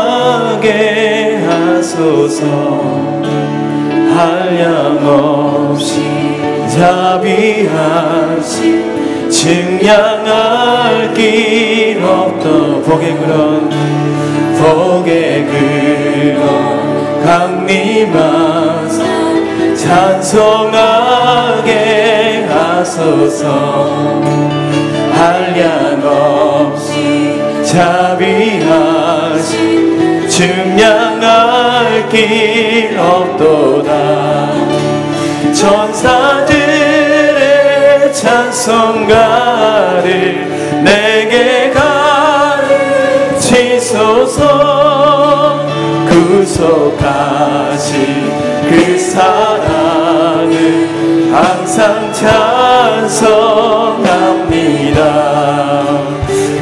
찬송하게 하소서. 한량없이 자비하신 증량할 길 없던 복의 그런 강림하사 찬송하게 하소서. 한량없이 자비하신 증량할 길 없도다. 천사들의 찬송가를 내게 가르치소서. 구속하신 그 사랑을 항상 찬송합니다.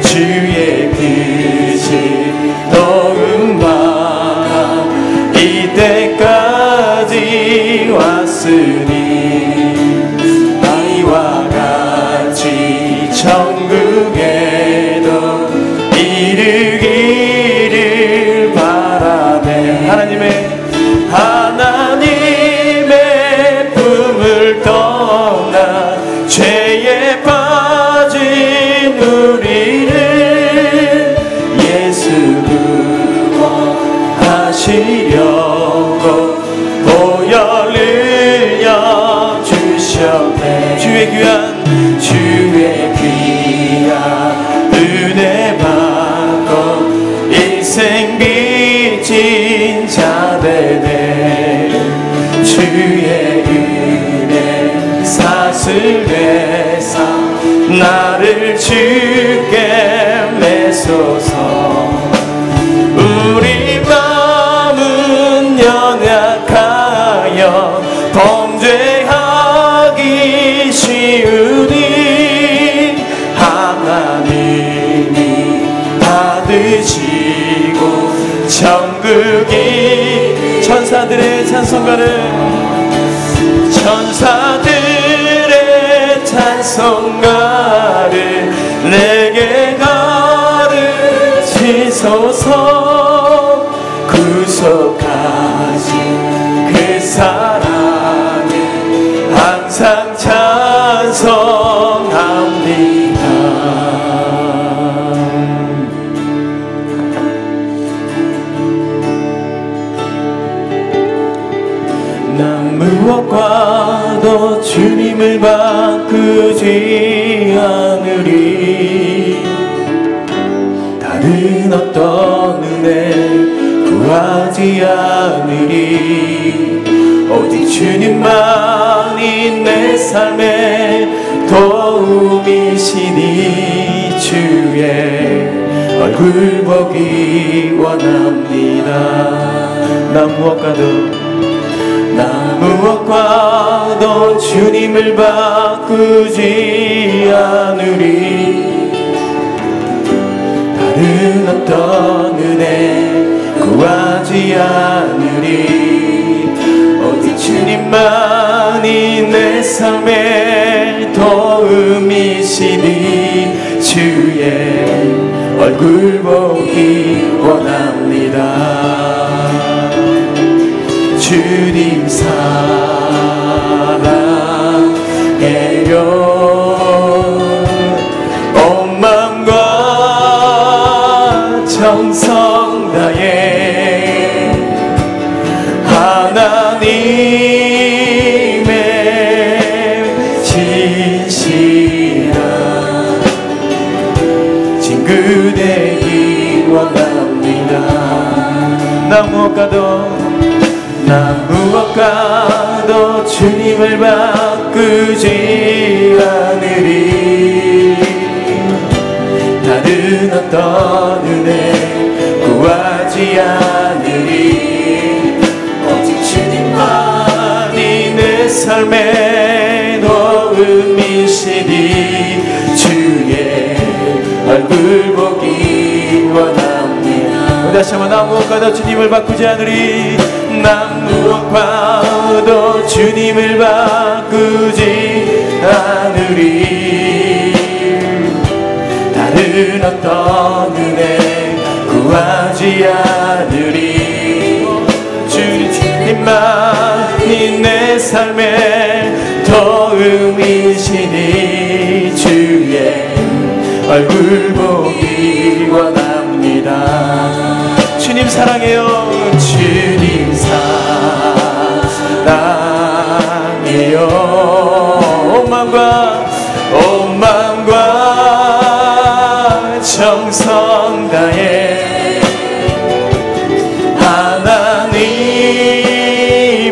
주의 크신 너음 바 이때까지 왔으니 아이와 같이 천국에도 이르기를 바라네. 하나님의 품을 떠나 죄에 빠진 우리를 예수 구원하시려고 보혈 흘려 주셨네. 주의 귀한 은혜 받고 인생 빚진 자 되네. 주의 은혜 사슬 되사 나를 주께 매소서. 우리 마음은 연약하여 범죄하기 쉬우니 하나님이 받으시고 천국이 천사들의 찬송가를 내게 가르치소서. 구속하신 그 사랑을 항상 찬송합니다. 난 무엇과도 주님을 바꾸지 않으리. 다른 어떤 은혜 구하지 않으리. 오직 주님만이 내 삶의 도움이시니 주의 얼굴 보기 원합니다. 나 무엇과도 주님을 바꾸지 않으리. 다른 어떤 은혜 구하지 않으리. 오직 주님만이 내 삶의 도움이시니 주의 얼굴 보기 원합니다. 주님 사랑해요. 온 마음과 정성 다해 하나님의 진실한 친구 되기 원합니다. 나 무엇과도 주님을 바꾸지 않으리. 다른 어떤 은혜 구하지 않으리. 오직 주님만이 내 삶의 도움이시니 주의 얼굴 보기 원합니다. 다시 한번 나 무엇과도 주님을 바꾸지 않으리. 난 무엇과도 주님을 바꾸지 않으리. 다른 어떤 은혜 구하지 않으리. 삶의 도움이시니 주의 얼굴 보기 원합니다. 주님 사랑해요. 주님 사랑해요. 온 마음과 정성 다해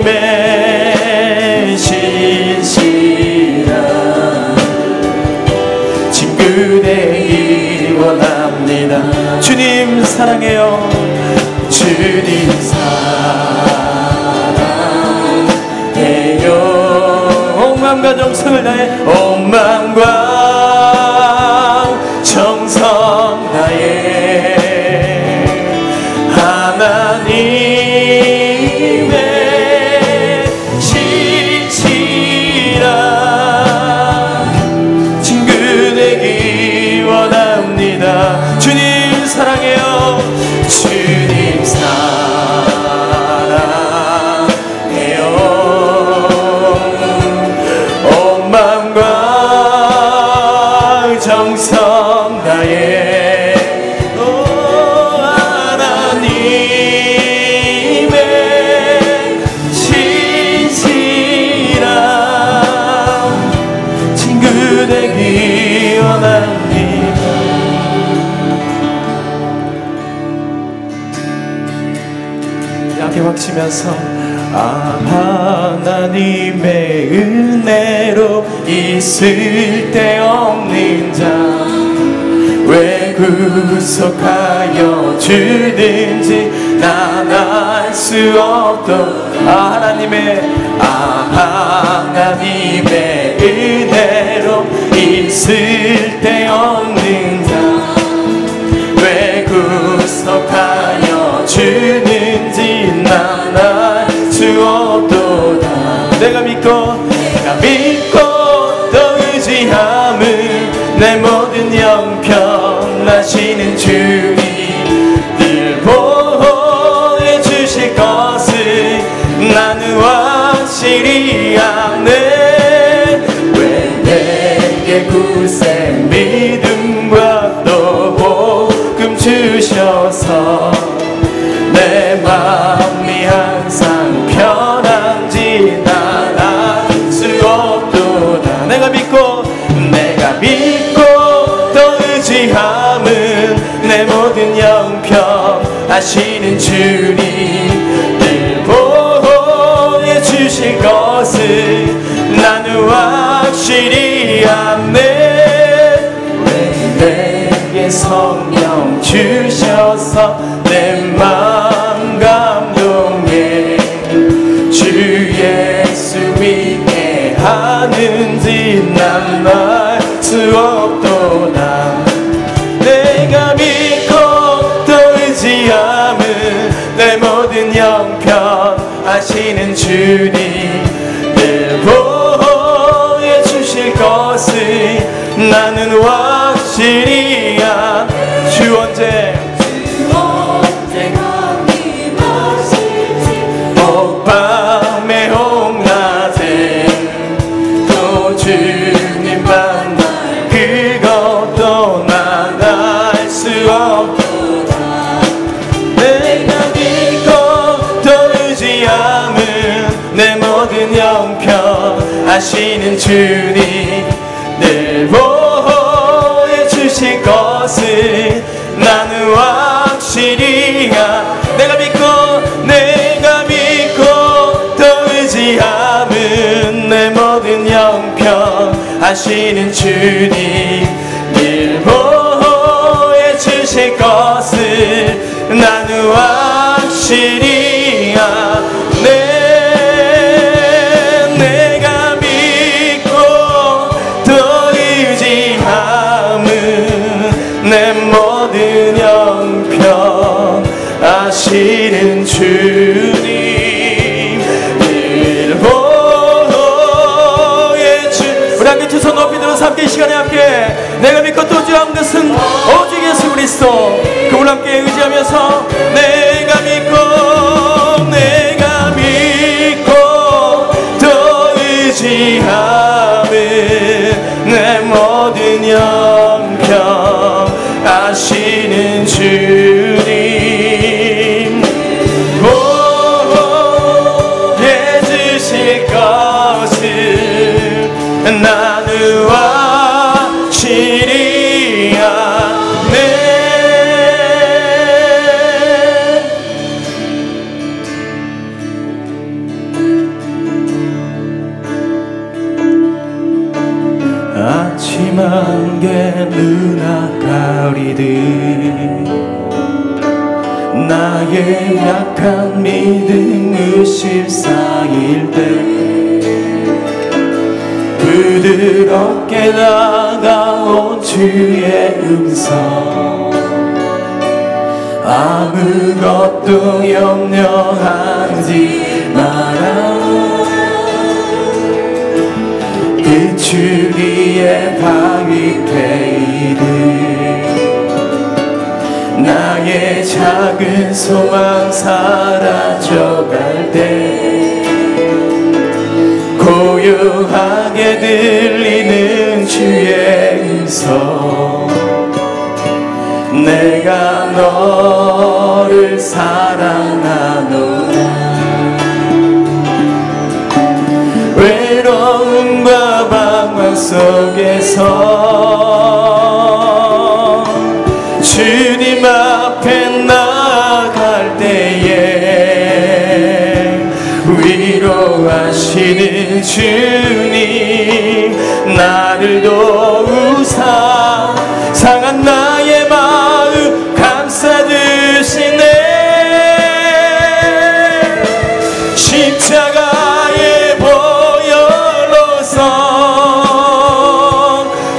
하나님의 신실한 친구 되기 원합니다. 주님 사랑해요. 주님 사랑해요. 온 마음과 정성을 다해 온 마음과 정성 다해 하나님의 신실한 친구 되기 원합니다. 주님 사랑해요. 주님 사랑해요. 온 마음과 정성 다해 하나님의 신실한 친구 되기 원합니다. 함께 박치면서 하나님의 은혜로 있을 데 없는 자 왜 구속하여 주든지 난 알 수 없도 하나님의 은혜로 있을 데 없는 자 왜 구속하여 주는지 난 알 수 없도다. 내가 믿고 또 의지함은 내 모든 형편하시는 주님 늘 보호해 주실 것을 나는 확실히 아네. 왜 내게 굳세 믿음과 또 복음 주셔서 내 마음이 항상 편한지 난 알 수 없도다. 내가 믿고 또 의지함은 내 모든 형편하시는 주님 늘 보호해 주실 것을 나는 확실히 아네. 왜 내게 성령 주셔서 내 마음 감동해 주 예수 믿게 하는지 난 알 수 없도다. 내가 믿고 또 의지함은 내 모든 형편하시는 주님 늘 보호해 주실 것을 나는 확실히 주 언제 밤에 홍낮에 또 주님 만나 그것도 난 알 수 없도다. 내가 믿고 또 의지함은 내 모든 형편하시는 주님 늘 보호해 주실 것을 나는 확실히 내가 믿고 또 의지함은 내 모든 형편하시는 주님 늘 보호해 주실 것을 나는 확실히 아네. 내가 믿고 또 의지함은 내 모든 형편하시는 주님 두 손 높이 들어서 함께 이 시간에 함께 내가 믿고 또 의지하는 것은 오직 예수 그리스도 그분을 함께 의지하면서 내가 믿고 또 나의 약한 믿음 의심 쌓일 때 부드럽게 다가온 주의 음성 아무것도 염려하지 마라 그 주위의 바위 페이드 나의 작은 소망 사라져갈 때 고요하게 들리는 주의 음성 내가 너를 사랑하노라 외로움과 방황 속에서 주님 앞에 나갈 때에 위로하시는 주님 나를 도우사 상한 나의 마음 감싸주시네 십자가의 보혈로서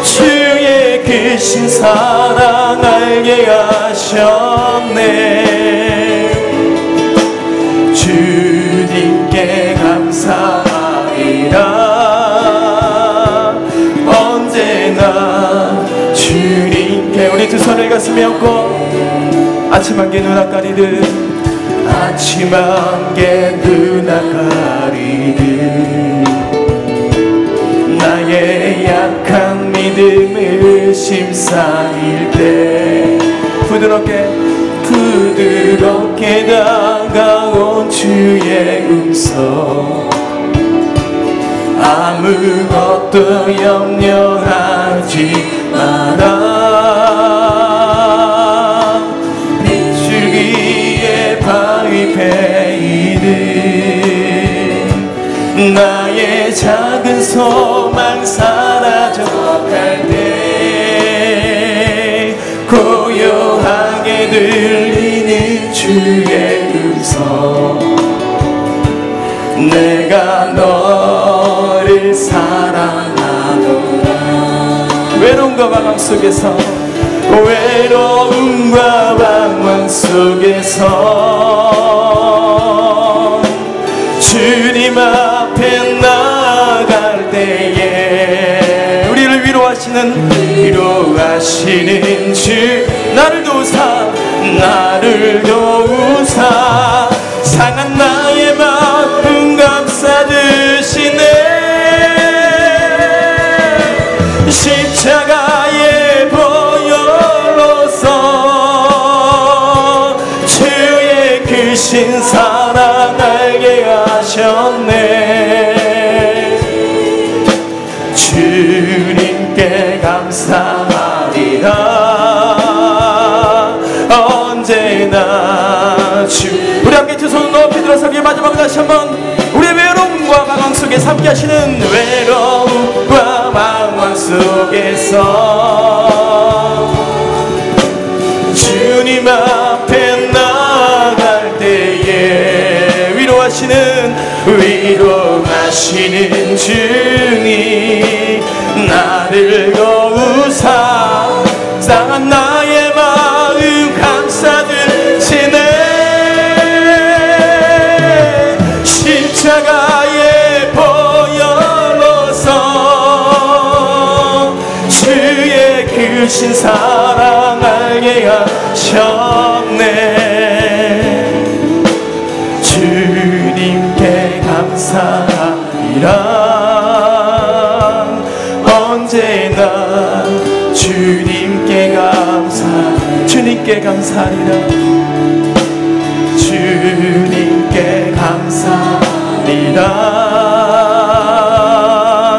주의 크신 사랑 알게 하셨네 주님께 감사하리라 언제나 주님께 우리 두 손을 가슴에 얹고 아침 한개 눈 가리듯 아침 한개 눈 가리듯 나의 약한 믿음을 심사일 때 부드럽게 다가온 주의 음성 아무것도 염려하지 마라 줄기에 바위 패이듯 나의 작은 소망 사라져갈 때 고요하게 들리는 주의 음성 내가 너를 사랑하노라 외로움과 방황 속에서 주님 앞에 나갈 때에 우리를 위로하시는 주 나를 도우사 상한 나의 마음 감싸주시네 십자가의 보혈로서 주의 크신 사랑 알게 하셨네 주님께 감사하리라 언제나 우리 함께 두 손 높이 들어서 마지막 다시 한번 우리의 외로움과 방황 속에서 함께 하시는 외로움과 방황 속에서 주님 앞에 나갈 때에 위로하시는 주님 나를 도우사 상한 나의 마음 감싸주시네 십자가의 보혈로서 주의 크신 사랑 알게 하셨네 주님께 감사하리라 언제나 주님께 감사하리라 주님께 감사하리라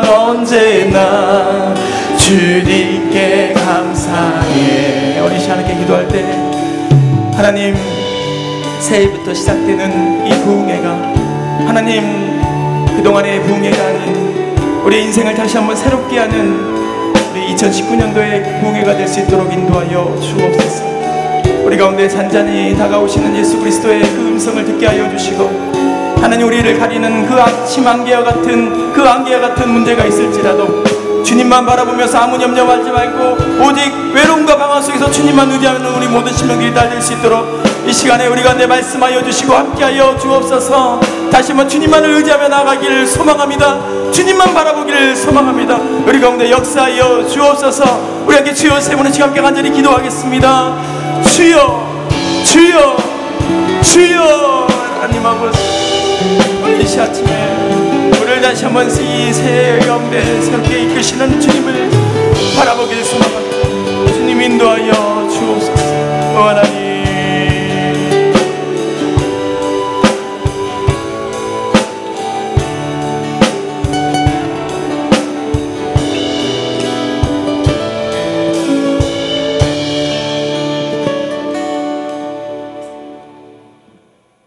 언제나 주님께 감사해 우리 하나님께 기도할 때 하나님 새해부터 시작되는 이 부흥회가 하나님 그동안의 부흥회가 아닌 우리 인생을 다시 한번 새롭게 하는 우리 2019년도에 부흥회가 될 수 있도록 인도하여 주옵소서. 우리 가운데 잔잔히 다가오시는 예수 그리스도의 그 음성을 듣게 하여 주시고, 하나님 우리를 가리는 그 아침 안개와 같은 문제가 있을지라도 주님만 바라보면서 아무 염려 말지 말고 오직 외로움과 방황 속에서 주님만 의지하는 우리 모든 심령들이 다 될 수 있도록 이 시간에 우리 가운데 말씀하여 주시고 함께하여 주옵소서. 다시 한번 주님만을 의지하며 나아가기를 소망합니다. 주님만 바라보기를 소망합니다. 우리 가운데 역사하여 주옵소서. 우리 함께 주여 세 번의 시간 함께 간절히 기도하겠습니다. 주여 주여 주여. 하나님 아버지, 오늘 이 아침에 우리를 다시 한번 이 새 가운데 새롭게 이끄시는 주님을 바라보기를 소망합니다. 주님 인도하여 주옵소서. 하나님,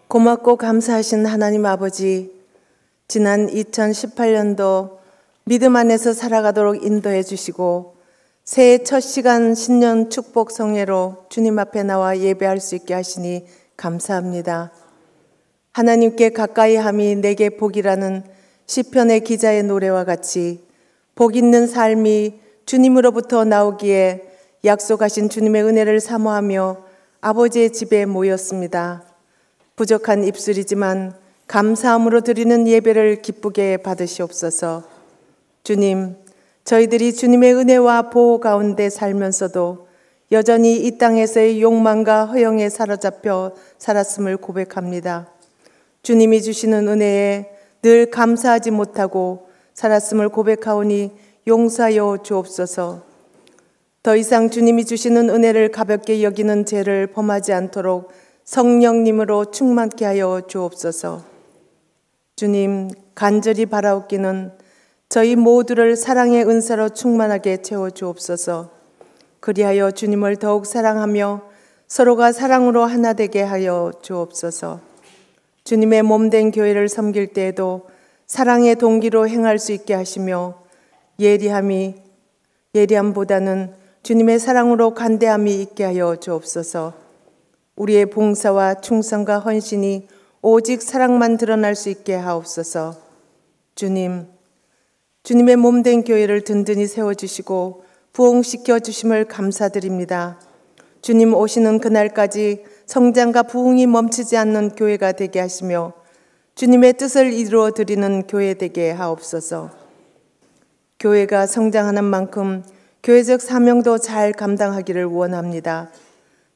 고맙고 감사하신 하나님 아버지, 지난 2018년도 믿음 안에서 살아가도록 인도해 주시고 새해 첫 시간 신년 축복 성회로 주님 앞에 나와 예배할 수 있게 하시니 감사합니다. 하나님께 가까이 함이 내게 복이라는 시편의 기자의 노래와 같이 복 있는 삶이 주님으로부터 나오기에 약속하신 주님의 은혜를 사모하며 아버지의 집에 모였습니다. 부족한 입술이지만 감사함으로 드리는 예배를 기쁘게 받으시옵소서. 주님, 저희들이 주님의 은혜와 보호 가운데 살면서도 여전히 이 땅에서의 욕망과 허영에 사로잡혀 살았음을 고백합니다. 주님이 주시는 은혜에 늘 감사하지 못하고 살았음을 고백하오니 용서하여 주옵소서. 더 이상 주님이 주시는 은혜를 가볍게 여기는 죄를 범하지 않도록 성령님으로 충만케 하여 주옵소서. 주님, 간절히 바라옵기는 저희 모두를 사랑의 은사로 충만하게 채워 주옵소서. 그리하여 주님을 더욱 사랑하며 서로가 사랑으로 하나 되게 하여 주옵소서. 주님의 몸된 교회를 섬길 때에도 사랑의 동기로 행할 수 있게 하시며 예리함보다는 주님의 사랑으로 간대함이 있게 하여 주옵소서. 우리의 봉사와 충성과 헌신이 오직 사랑만 드러날 수 있게 하옵소서. 주님의 몸된 교회를 든든히 세워주시고 부흥시켜 주심을 감사드립니다. 주님 오시는 그날까지 성장과 부흥이 멈추지 않는 교회가 되게 하시며 주님의 뜻을 이루어 드리는 교회 되게 하옵소서. 교회가 성장하는 만큼 교회적 사명도 잘 감당하기를 원합니다.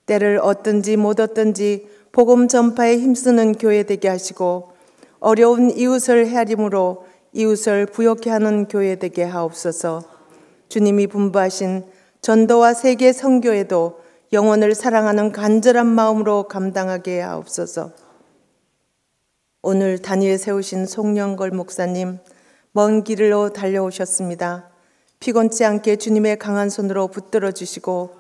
때를 얻든지 못 얻든지 복음 전파에 힘쓰는 교회 되게 하시고 어려운 이웃을 헤아림으로 이웃을 부욕케 하는 교회 되게 하옵소서. 주님이 분부하신 전도와 세계 선교에도 영혼을 사랑하는 간절한 마음으로 감당하게 하옵소서. 오늘 단위에 세우신 송영걸 목사님, 먼 길로 달려오셨습니다. 피곤치 않게 주님의 강한 손으로 붙들어 주시고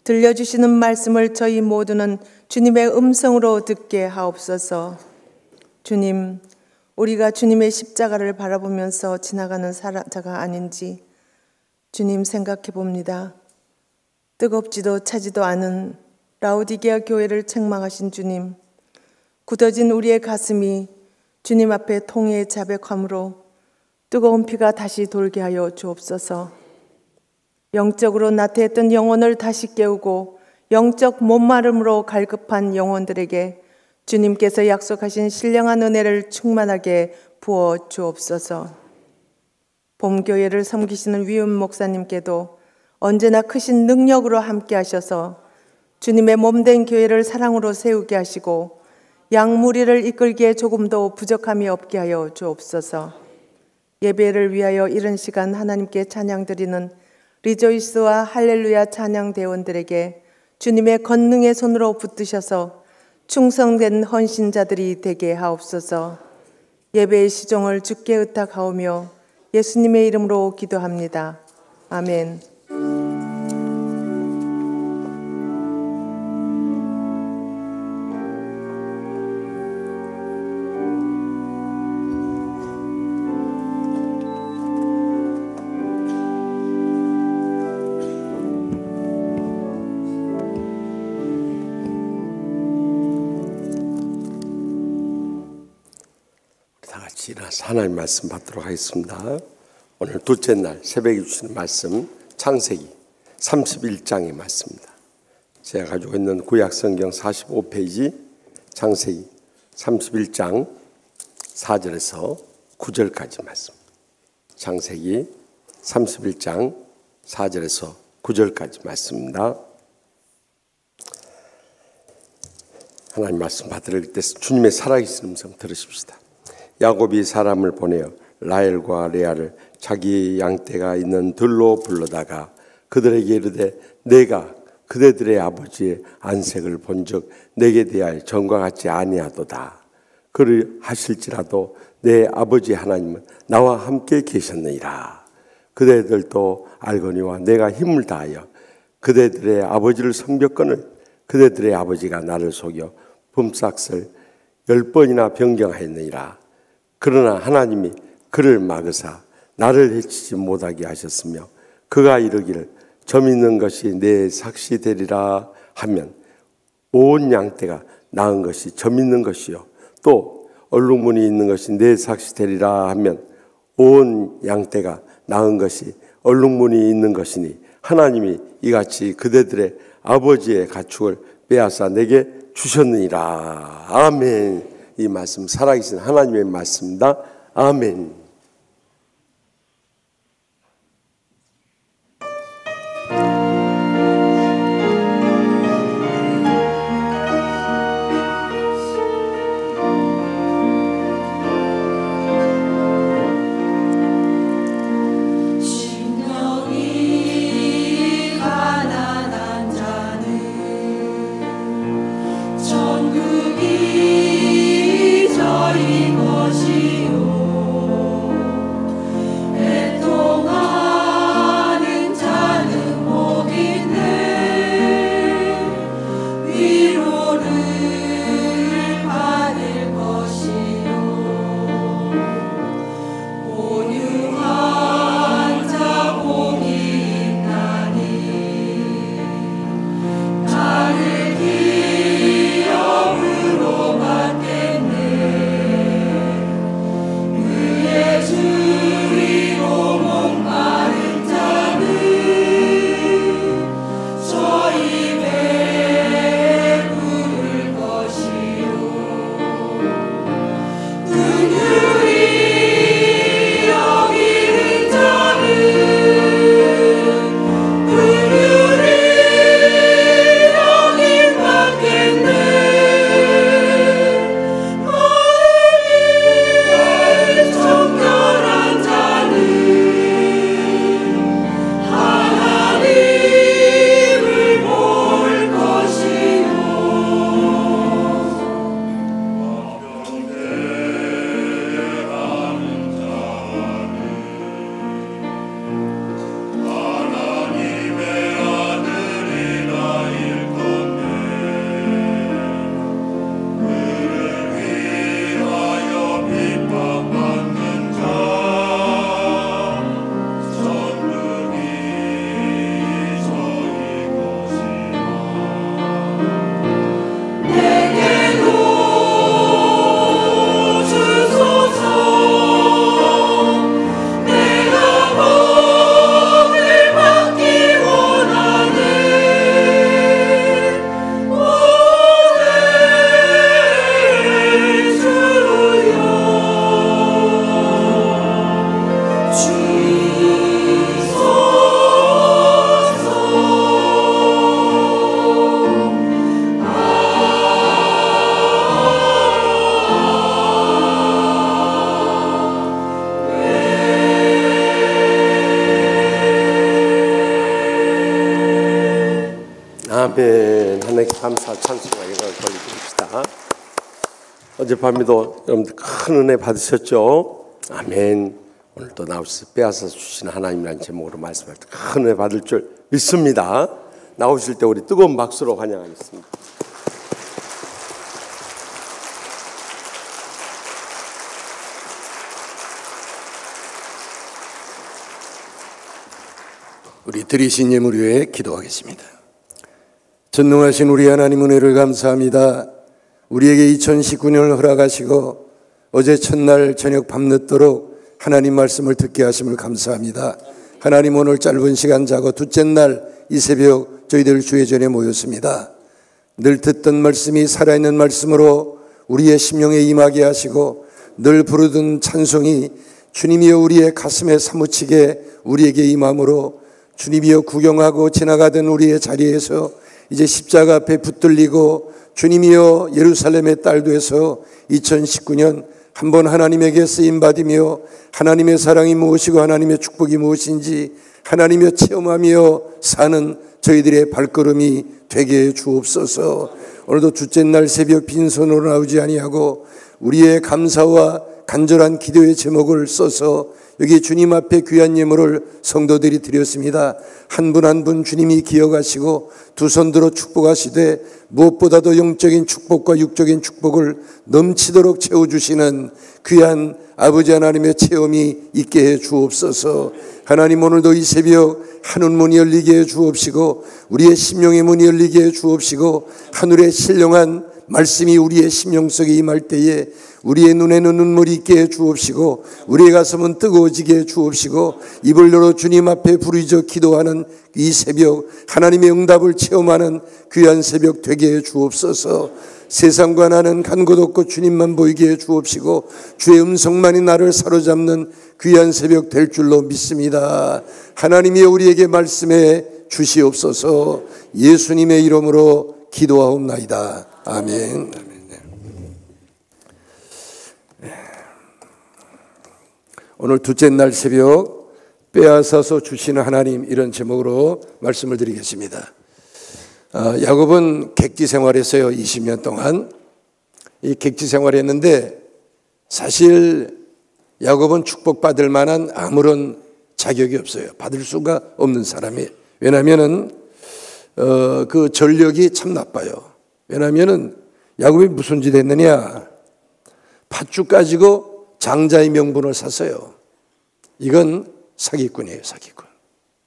들려주시는 말씀을 저희 모두는 주님의 음성으로 듣게 하옵소서. 주님, 우리가 주님의 십자가를 바라보면서 지나가는 자가 아닌지 주님 생각해 봅니다. 뜨겁지도 차지도 않은 라오디게아 교회를 책망하신 주님, 굳어진 우리의 가슴이 주님 앞에 통회의 자백함으로 뜨거운 피가 다시 돌게 하여 주옵소서. 영적으로 나태했던 영혼을 다시 깨우고 영적 못마름으로 갈급한 영혼들에게 주님께서 약속하신 신령한 은혜를 충만하게 부어 주옵소서. 봄교회를 섬기시는 위은 목사님께도 언제나 크신 능력으로 함께 하셔서 주님의 몸된 교회를 사랑으로 세우게 하시고 양무리를 이끌기에 조금도 부족함이 없게 하여 주옵소서. 예배를 위하여 이른 시간 하나님께 찬양드리는 리조이스와 할렐루야 찬양 대원들에게 주님의 권능의 손으로 붙드셔서 충성된 헌신자들이 되게 하옵소서. 예배의 시종을 주께 의탁하오며 예수님의 이름으로 기도합니다. 아멘. 같이 일어나서 하나님 말씀 받도록 하겠습니다. 오늘 둘째 날 새벽에 주시는 말씀 창세기 31장의 말씀입니다. 제가 가지고 있는 구약성경 45페이지 창세기 31장 4절에서 9절까지 말씀. 창세기 31장 4절에서 9절까지 말씀입니다. 하나님 말씀 받을 때 주님의 살아계신 음성 들으십시다. 야곱이 사람을 보내어 라헬과 레아를 자기 양떼가 있는 들로 불러다가 그들에게 이르되 내가 그대들의 아버지의 안색을 본즉 내게 대하여 전과 같지 아니하도다. 그를 하실지라도 내 아버지 하나님은 나와 함께 계셨느니라. 그대들도 알거니와 내가 힘을 다하여 그대들의 아버지를 섬겼거늘 그대들의 아버지가 나를 속여 품삯을 10번이나 변경하였느니라. 그러나 하나님이 그를 막으사 나를 해치지 못하게 하셨으며 그가 이르기를 점 있는 것이 내 삭시 되리라 하면 온 양떼가 낳은 것이 점 있는 것이요 또 얼룩무늬 있는 것이 내 삭시 되리라 하면 온 양떼가 낳은 것이 얼룩무늬 있는 것이니 하나님이 이같이 그대들의 아버지의 가축을 빼앗아 내게 주셨느니라. 아멘. 이 말씀 살아계신 하나님의 말씀입니다. 아멘. 아멘. 하나님께 감사 찬송과 영광을 돌려드립시다. 어젯밤에도 여러분들 큰 은혜 받으셨죠? 아멘. 오늘 또 나오셔서 빼앗아 주신 하나님이라는 제목으로 말씀할 때 큰 은혜 받을 줄 믿습니다. 나오실 때 우리 뜨거운 박수로 환영하겠습니다. 우리 드리신 예물 위에 기도하겠습니다. 전능하신 우리 하나님 은혜를 감사합니다. 우리에게 2019년을 허락하시고 어제 첫날 저녁 밤늦도록 하나님 말씀을 듣게 하심을 감사합니다. 하나님, 오늘 짧은 시간 자고 둘째 날 이 새벽 저희들 주의 전에 모였습니다. 늘 듣던 말씀이 살아있는 말씀으로 우리의 심령에 임하게 하시고 늘 부르던 찬송이 주님이여 우리의 가슴에 사무치게 우리에게 임함으로 주님이여 구경하고 지나가던 우리의 자리에서 이제 십자가 앞에 붙들리고 주님이여 예루살렘의 딸 돼서 2019년 한번 하나님에게 쓰임받으며 하나님의 사랑이 무엇이고 하나님의 축복이 무엇인지 하나님의 체험하며 사는 저희들의 발걸음이 되게 해 주옵소서. 오늘도 둘째 날 새벽 빈손으로 나오지 아니하고 우리의 감사와 간절한 기도의 제목을 써서 여기 주님 앞에 귀한 예물을 성도들이 드렸습니다. 한 분 한 분 주님이 기억하시고 두 손 들어 축복하시되 무엇보다도 영적인 축복과 육적인 축복을 넘치도록 채워주시는 귀한 아버지 하나님의 체험이 있게 해 주옵소서. 하나님, 오늘도 이 새벽 하늘 문이 열리게 해 주옵시고 우리의 심령의 문이 열리게 해 주옵시고 하늘의 신령한 말씀이 우리의 심령 속에 임할 때에 우리의 눈에는 눈물이 있게 해 주옵시고 우리의 가슴은 뜨거워지게 해 주옵시고 입을 열어 주님 앞에 부르짖어 기도하는 이 새벽 하나님의 응답을 체험하는 귀한 새벽 되게 해 주옵소서. 세상과 나는 간 곳 없고 주님만 보이게 해 주옵시고 주의 음성만이 나를 사로잡는 귀한 새벽 될 줄로 믿습니다. 하나님이 우리에게 말씀해 주시옵소서. 예수님의 이름으로 기도하옵나이다. 아멘. 오늘 둘째 날 새벽 빼앗아서 주시는 하나님, 이런 제목으로 말씀을 드리겠습니다. 야곱은 객지 생활했어요. 20년 동안 이 객지 생활했는데 사실 야곱은 축복받을 만한 아무런 자격이 없어요. 받을 수가 없는 사람이에요. 왜냐하면 그 전력이 참 나빠요. 왜냐하면 야곱이 무슨 짓 했느냐, 팥죽 가지고 장자의 명분을 샀어요. 이건 사기꾼이에요. 사기꾼.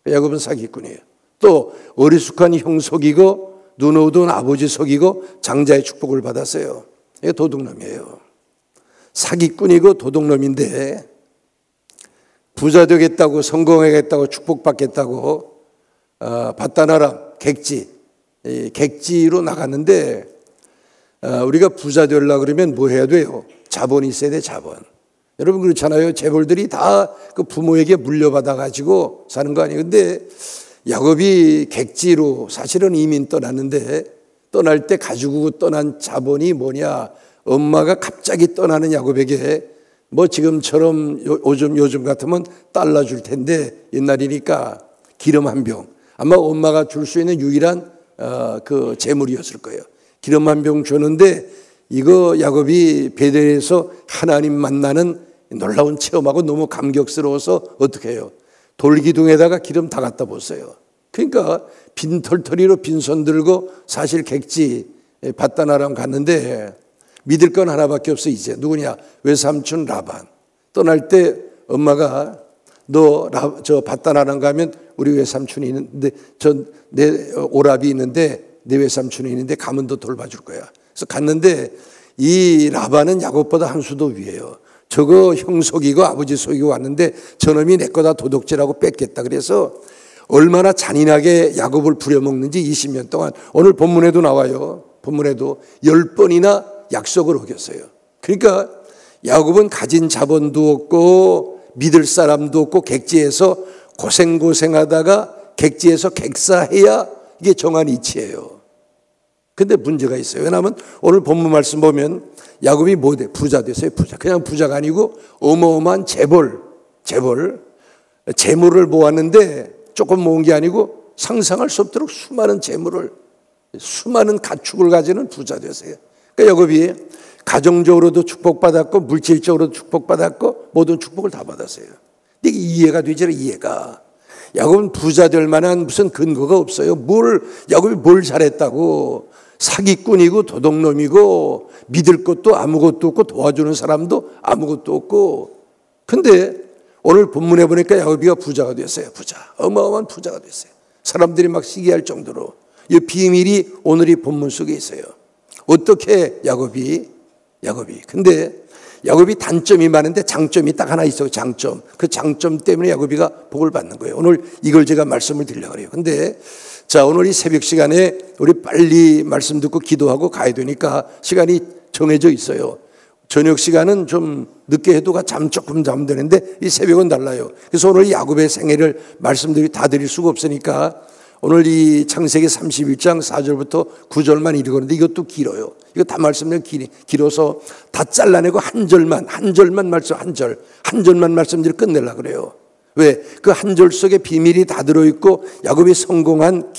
야곱은 사기꾼이에요. 또 어리숙한 형 속이고 눈 어두운 아버지 속이고 장자의 축복을 받았어요. 이게 도둑놈이에요. 사기꾼이고 도둑놈인데 부자 되겠다고, 성공하겠다고, 축복받겠다고 바다나람 객지로 나갔는데 우리가 부자 되려고 그러면 뭐 해야 돼요? 자본이 있어야 돼. 자본. 여러분 그렇잖아요. 재벌들이 다 그 부모에게 물려받아 가지고 사는 거 아니에요. 근데 야곱이 객지로 사실은 이민 떠났는데 떠날 때 가지고 떠난 자본이 뭐냐, 엄마가 갑자기 떠나는 야곱에게 뭐 지금처럼 요즘 같으면 달러 줄 텐데 옛날이니까 기름 한 병, 아마 엄마가 줄 수 있는 유일한 그 재물이었을 거예요. 기름 한 병 줬는데 이거 야곱이 베델에서 하나님 만나는 놀라운 체험하고 너무 감격스러워서 어떻게 해요? 돌기둥에다가 기름 다 갖다 붓어요. 그러니까 빈털터리로 빈손 들고 사실 객지 바다나람 갔는데 믿을 건 하나밖에 없어. 이제 누구냐? 외삼촌 라반. 떠날 때 엄마가 너 저 바다나람 가면 우리 외삼촌이 있는데 내 오라비 있는데 내 외삼촌이 있는데 가면 너 돌봐줄 거야. 그래서 갔는데 이 라반은 야곱보다 한 수도 위에요. 저거 형 속이고 아버지 속이고 왔는데 저놈이 내 거다 도둑질하고 뺏겠다. 그래서 얼마나 잔인하게 야곱을 부려먹는지 20년 동안 오늘 본문에도 나와요. 본문에도 10번이나 약속을 어겼어요. 그러니까 야곱은 가진 자본도 없고 믿을 사람도 없고 객지에서 고생하다가 객지에서 객사해야 이게 정한 이치예요. 근데 문제가 있어요. 왜냐하면 오늘 본문 말씀 보면 야곱이 뭐 돼? 부자 됐어요. 부자. 그냥 부자가 아니고 어마어마한 재물을 모았는데 조금 모은 게 아니고 상상할 수 없도록 수많은 재물을, 수많은 가축을 가지는 부자 됐어요. 그러니까 야곱이 가정적으로도 축복받았고 물질적으로도 축복받았고 모든 축복을 다 받았어요. 근데 이해가 되죠. 이해가. 야곱은 부자 될 만한 무슨 근거가 없어요. 야곱이 뭘 잘했다고. 사기꾼이고 도둑놈이고 믿을 것도 아무것도 없고 도와주는 사람도 아무것도 없고. 근데 오늘 본문에 보니까 야곱이가 부자가 됐어요. 부자. 어마어마한 부자가 됐어요. 사람들이 막 시기할 정도로. 이 비밀이 오늘 이 본문 속에 있어요. 어떻게 야곱이. 근데 야곱이 단점이 많은데 장점이 딱 하나 있어요. 장점. 그 장점 때문에 야곱이가 복을 받는 거예요. 오늘 이걸 제가 말씀을 드리려고 해요. 근데 자, 오늘 이 새벽 시간에 우리 빨리 말씀 듣고 기도하고 가야 되니까 시간이 정해져 있어요. 저녁 시간은 좀 늦게 해도 조금 자면 되는데 이 새벽은 달라요. 그래서 오늘 야곱의 생애를 말씀드리 다 드릴 수가 없으니까 오늘 이 창세기 31장 4절부터 9절만 읽었는데 이것도 길어요. 이거 다 말씀드리면 길어서 다 잘라내고 한 절만 말씀 한 절만 말씀드리고 끝내려고 그래요. 왜? 그 한 절 속에 비밀이 다 들어있고 야곱이 성공한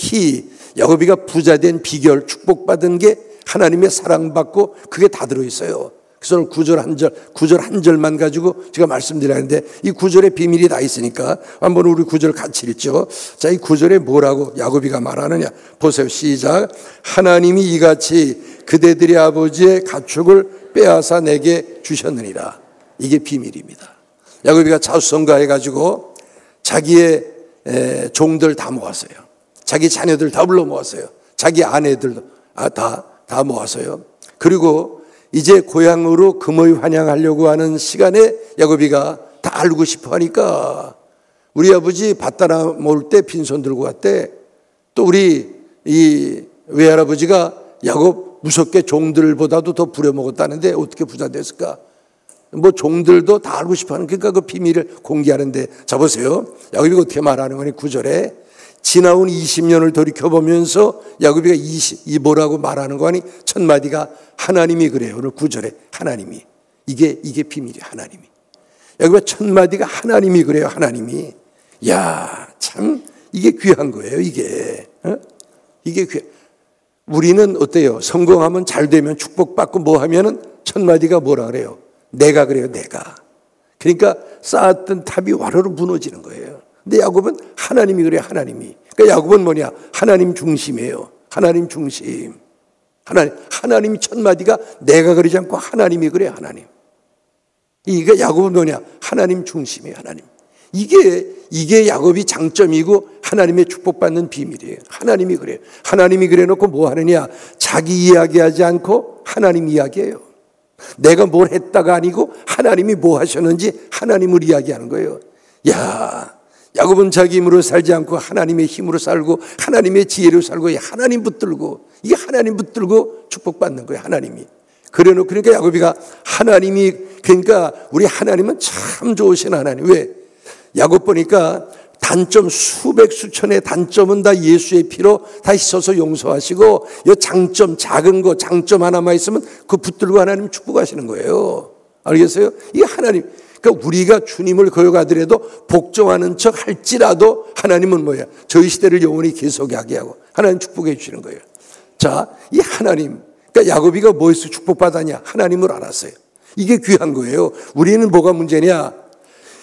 야곱이가 부자된 비결, 축복받은 게 하나님의 사랑받고 그게 다 들어있어요. 그래서 오늘 9절 한 절만 가지고 제가 말씀드리는데 이 9절에 비밀이 다 있으니까 한번 우리 9절 같이 읽죠. 자, 이 9절에 뭐라고 야곱이가 말하느냐 보세요. 시작. 하나님이 이같이 그대들의 아버지의 가축을 빼앗아 내게 주셨느니라. 이게 비밀입니다. 야곱이가 자수성가해가지고 자기의 종들 다 모았어요. 자기 자녀들 다 불러 모았어요. 자기 아내들도 다 모았어요. 그리고 이제 고향으로 금의 환영하려고 하는 시간에 야곱이가 다 알고 싶어 하니까 우리 아버지 밭 따라 모을 때 빈손 들고 갔대. 또 우리 이 외할아버지가 야곱 무섭게 종들보다도 더 부려먹었다는데 어떻게 부자 됐을까? 뭐 종들도 다 알고 싶어 하는, 그러니까 그 비밀을 공개하는데, 자 보세요. 야곱이가 어떻게 말하는 거니? 9절에 지나온 20년을 돌이켜보면서 야곱이가 뭐라고 말하는 거 아니? 첫 마디가 하나님이 그래요. 오늘 9절에 하나님이. 이게 비밀이에요. 하나님이. 야곱이가 첫 마디가 하나님이 그래요. 하나님이. 야, 참 이게 귀한 거예요. 이게. 이게 귀한. 우리는 어때요? 성공하면 잘 되면 축복받고 뭐 하면은 첫 마디가 뭐라 그래요? 내가 그래요. 내가. 그러니까 쌓았던 탑이 와르르 무너지는 거예요. 근데 야곱은 하나님이 그래요. 하나님이. 그러니까 야곱은 뭐냐? 하나님 중심이에요. 하나님 중심. 하나님 첫 마디가 내가 그러지 않고 하나님이 그래요. 하나님. 이게 야곱은 뭐냐? 하나님 중심이에요. 하나님. 이게 야곱이 장점이고 하나님의 축복받는 비밀이에요. 하나님이 그래요. 하나님이 그래 놓고 뭐 하느냐? 자기 이야기하지 않고 하나님 이야기해요. 내가 뭘 했다가 아니고 하나님이 뭐 하셨는지 하나님을 이야기하는 거예요. 야, 야곱은 자기 힘으로 살지 않고 하나님의 힘으로 살고 하나님의 지혜로 살고 하나님 붙들고, 이게 하나님 붙들고 축복받는 거예요. 하나님이. 그래놓고 그러니까 야곱이가 하나님이, 그러니까 우리 하나님은 참 좋으신 하나님. 왜? 야곱 보니까 단점 수백 수천의 단점은 다 예수의 피로 다 씻어서 용서하시고, 이 장점, 작은 거 장점 하나만 있으면 그 붙들고 하나님 축복하시는 거예요. 알겠어요? 이게 하나님. 그러니까 우리가 주님을 거역하더라도 복종하는 척 할지라도 하나님은 뭐야? 저희 시대를 영원히 계속하게 하고 하나님 축복해 주시는 거예요. 자, 이 하나님. 그러니까 야곱이가 뭐에서 축복받았냐? 하나님을 알았어요. 이게 귀한 거예요. 우리는 뭐가 문제냐?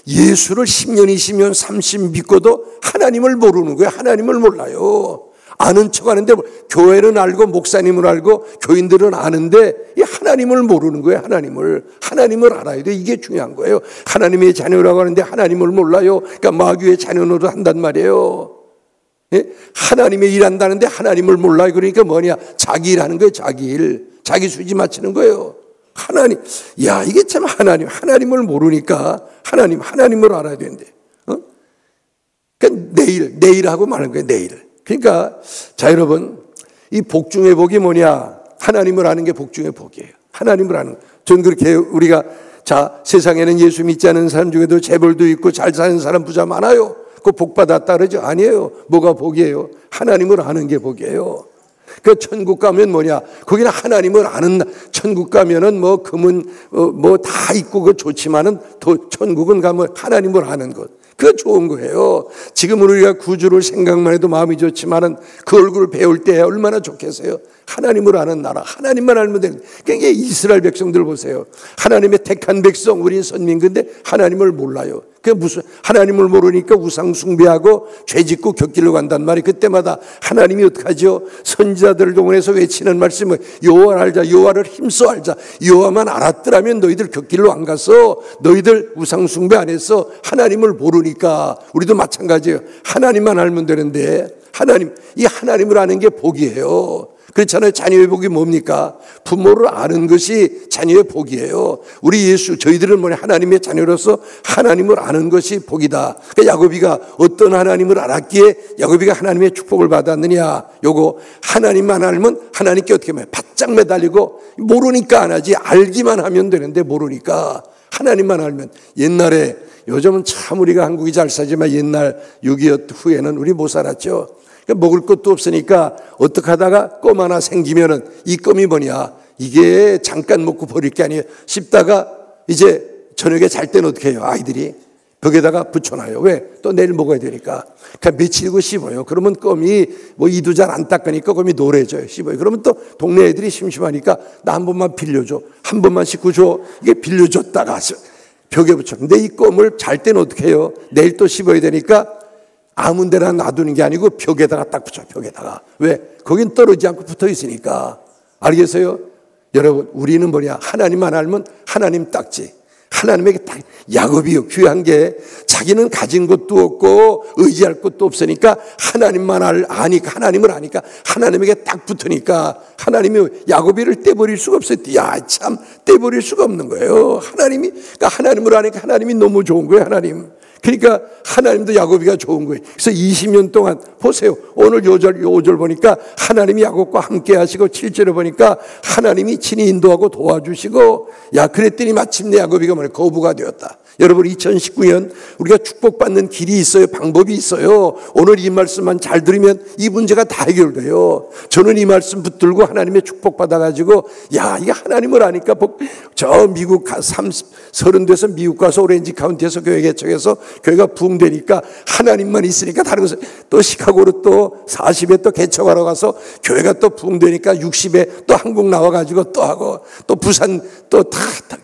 예수를 10년, 20년, 30년 믿고도 하나님을 모르는 거예요. 하나님을 몰라요. 아는 척 하는데, 교회는 알고 목사님을 알고 교인들은 아는데 이 하나님을 모르는 거예요. 하나님을 알아야 돼. 이게 중요한 거예요. 하나님의 자녀라고 하는데 하나님을 몰라요. 그러니까 마귀의 자녀노릇 한단 말이에요. 예? 하나님의 일한다는데 하나님을 몰라요. 그러니까 뭐냐? 자기 일하는 거예요. 자기 일. 자기 수지 마치는 거예요. 하나님. 야, 이게 참 하나님을 모르니까 하나님을 알아야 되는데. 그러니까 내일하고 말하는 거예요. 내일. 그러니까 자, 여러분, 이 복 중의 복이 뭐냐? 하나님을 아는 게 복 중의 복이에요. 하나님을 아는 거. 전 그렇게 우리가, 자, 세상에는 예수 믿지 않는 사람 중에도 재벌도 있고 잘 사는 사람 부자 많아요. 그 복 받았다 그러죠? 아니에요. 뭐가 복이에요? 하나님을 아는 게 복이에요. 그 천국 가면 뭐냐? 거기는 하나님을 아는, 천국 가면은 뭐 금은 뭐 다 있고 그 좋지만은 더 천국은 가면 하나님을 아는 것. 그거 좋은 거예요. 지금 우리가 구주를 생각만 해도 마음이 좋지만은 그 얼굴을 배울 때 얼마나 좋겠어요. 하나님을 아는 나라, 하나님만 알면 되는. 그러니까 이스라엘 백성들 보세요. 하나님의 택한 백성, 우린 선민근데 하나님을 몰라요. 그 무슨 하나님을 모르니까 우상 숭배하고 죄짓고 곁길로 간단 말이에요. 그때마다 하나님이 어떡하죠? 선지자들을 동원해서 외치는 말씀은 여호와를 알자, 여호와를 힘써 알자. 여호와만 알았더라면 너희들 곁길로 안 가서, 너희들 우상 숭배 안 했어. 하나님을 모르니까. 우리도 마찬가지예요. 하나님만 알면 되는데, 이 하나님을 아는 게 복이에요. 그렇잖아요. 자녀의 복이 뭡니까? 부모를 아는 것이 자녀의 복이에요. 우리 저희들은 하나님의 자녀로서 하나님을 아는 것이 복이다. 그러니까 야곱이가 어떤 하나님을 알았기에 야곱이가 하나님의 축복을 받았느냐? 요거 하나님만 알면 하나님께 어떻게 하면 바짝 매달리고, 모르니까 안 하지, 알기만 하면 되는데 모르니까 하나님만 알면. 옛날에, 요즘은 참 우리가 한국이 잘 살지만 옛날 6.25 후에는 우리 못 살았죠. 먹을 것도 없으니까 어떻게 하다가 껌 하나 생기면은, 이 껌이 뭐냐, 이게 잠깐 먹고 버릴 게 아니에요. 씹다가 이제 저녁에 잘 때는 어떻게 해요? 아이들이 벽에다가 붙여놔요. 왜? 또 내일 먹어야 되니까. 그러니까 며칠이고 씹어요. 그러면 껌이 이도 잘 안 닦으니까 껌이 노래져요. 씹어요. 그러면 또 동네 애들이 심심하니까 나 한 번만 빌려줘, 한 번만 씻고 줘. 이게 빌려줬다가 벽에 붙여. 근데 이 껌을 잘 때는 어떻게 해요? 내일 또 씹어야 되니까 아무 데나 놔두는 게 아니고 벽에다가 딱 붙여. 벽에다가. 왜? 거긴 떨어지지 않고 붙어 있으니까. 알겠어요? 여러분, 우리는 뭐냐? 하나님만 알면 하나님 딱지. 하나님에게 딱. 야곱이요, 귀한 게 자기는 가진 것도 없고 의지할 것도 없으니까 하나님만 아니까, 하나님을 아니까 하나님에게 딱 붙으니까 하나님이 야곱이를 떼버릴 수가 없어요. 야, 참 떼버릴 수가 없는 거예요. 하나님이. 그러니까 하나님을 아니까 하나님이 너무 좋은 거예요. 하나님. 그러니까 하나님도 야곱이가 좋은 거예요. 그래서 20년 동안 보세요. 오늘 요 절 보니까 하나님이 야곱과 함께 하시고, 7절에 보니까 하나님이 친히 인도하고 도와주시고, 야, 그랬더니 마침내 야곱이가 거부가 되었다. 여러분, 2019년 우리가 축복받는 길이 있어요. 방법이 있어요. 오늘 이 말씀만 잘 들으면 이 문제가 다 해결돼요. 저는 이 말씀 붙들고 하나님의 축복 받아가지고, 야, 이게 하나님을 아니까 저 미국 30대에서 미국 가서 오렌지 카운티에서 교회 개척해서 교회가 부흥되니까 하나님만 있으니까 다른 것을, 또 시카고로 또 40에 또 개척하러 가서 교회가 또 부흥되니까 60에 또 한국 나와가지고 또 하고, 또 부산 또 다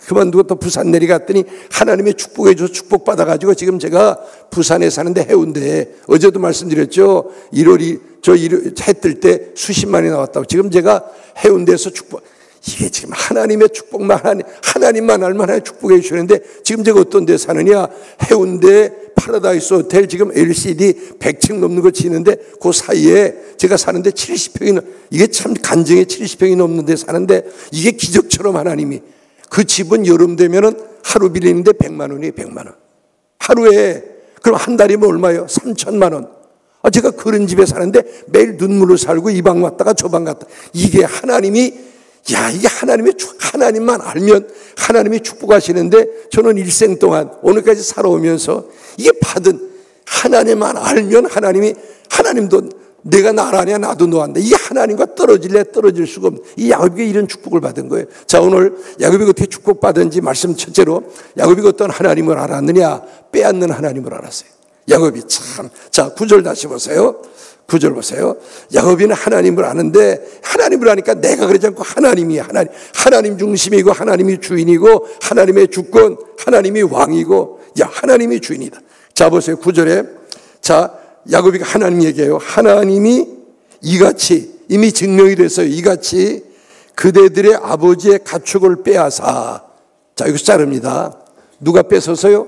그만두고 또 부산 내려갔더니 하나님의 축복해 줘서 축복받아가지고 지금 제가 부산에 사는데 해운대에, 어제도 말씀드렸죠. 1월이 해 뜰 때 수십만이 나왔다고. 지금 제가 해운대에서 이게 지금 하나님의 축복만, 하나님만 알만한 축복해 주시는데, 지금 제가 어떤 데 사느냐? 해운대 파라다이스 호텔 지금 LCD 100층 넘는 거 지는데 그 사이에 제가 사는데 70평이, 이게 참 간증에 70평이 넘는 데 사는데, 이게 기적처럼 하나님이, 그 집은 여름 되면은 하루 빌리는데 100만 원이에요. 100만 원 하루에. 그럼 한 달이면 얼마예요? 3천만 원. 제가 그런 집에 사는데 매일 눈물로 살고 이 방 왔다가 저 방 갔다. 이게 하나님이, 야, 이게 하나님만 알면 하나님이 축복하시는데, 저는 일생 동안 오늘까지 살아오면서 이게 받은, 하나님만 알면 하나님도 내가 나를 아냐, 나도 너 안다. 이게 하나님과 떨어질 수가 없는, 이 야곱이가 이런 축복을 받은 거예요. 자, 오늘 야곱이가 어떻게 축복받은지 말씀 첫째로, 야곱이가 어떤 하나님을 알았느냐? 빼앗는 하나님을 알았어요. 야곱이 참. 자, 9절 다시 보세요. 9절 보세요. 야곱이는 하나님을 아는데, 하나님을 아니까 내가 그러지 않고 하나님 중심이고, 하나님이 주인이고, 하나님의 주권, 하나님이 왕이고, 야, 하나님이 주인이다. 자, 보세요. 9절에. 자, 야곱이가 하나님 얘기해요. 하나님이 이같이, 이미 증명이 됐어요. 이같이 그대들의 아버지의 가축을 빼앗아. 자, 여기서 자릅니다. 누가 뺏어서요?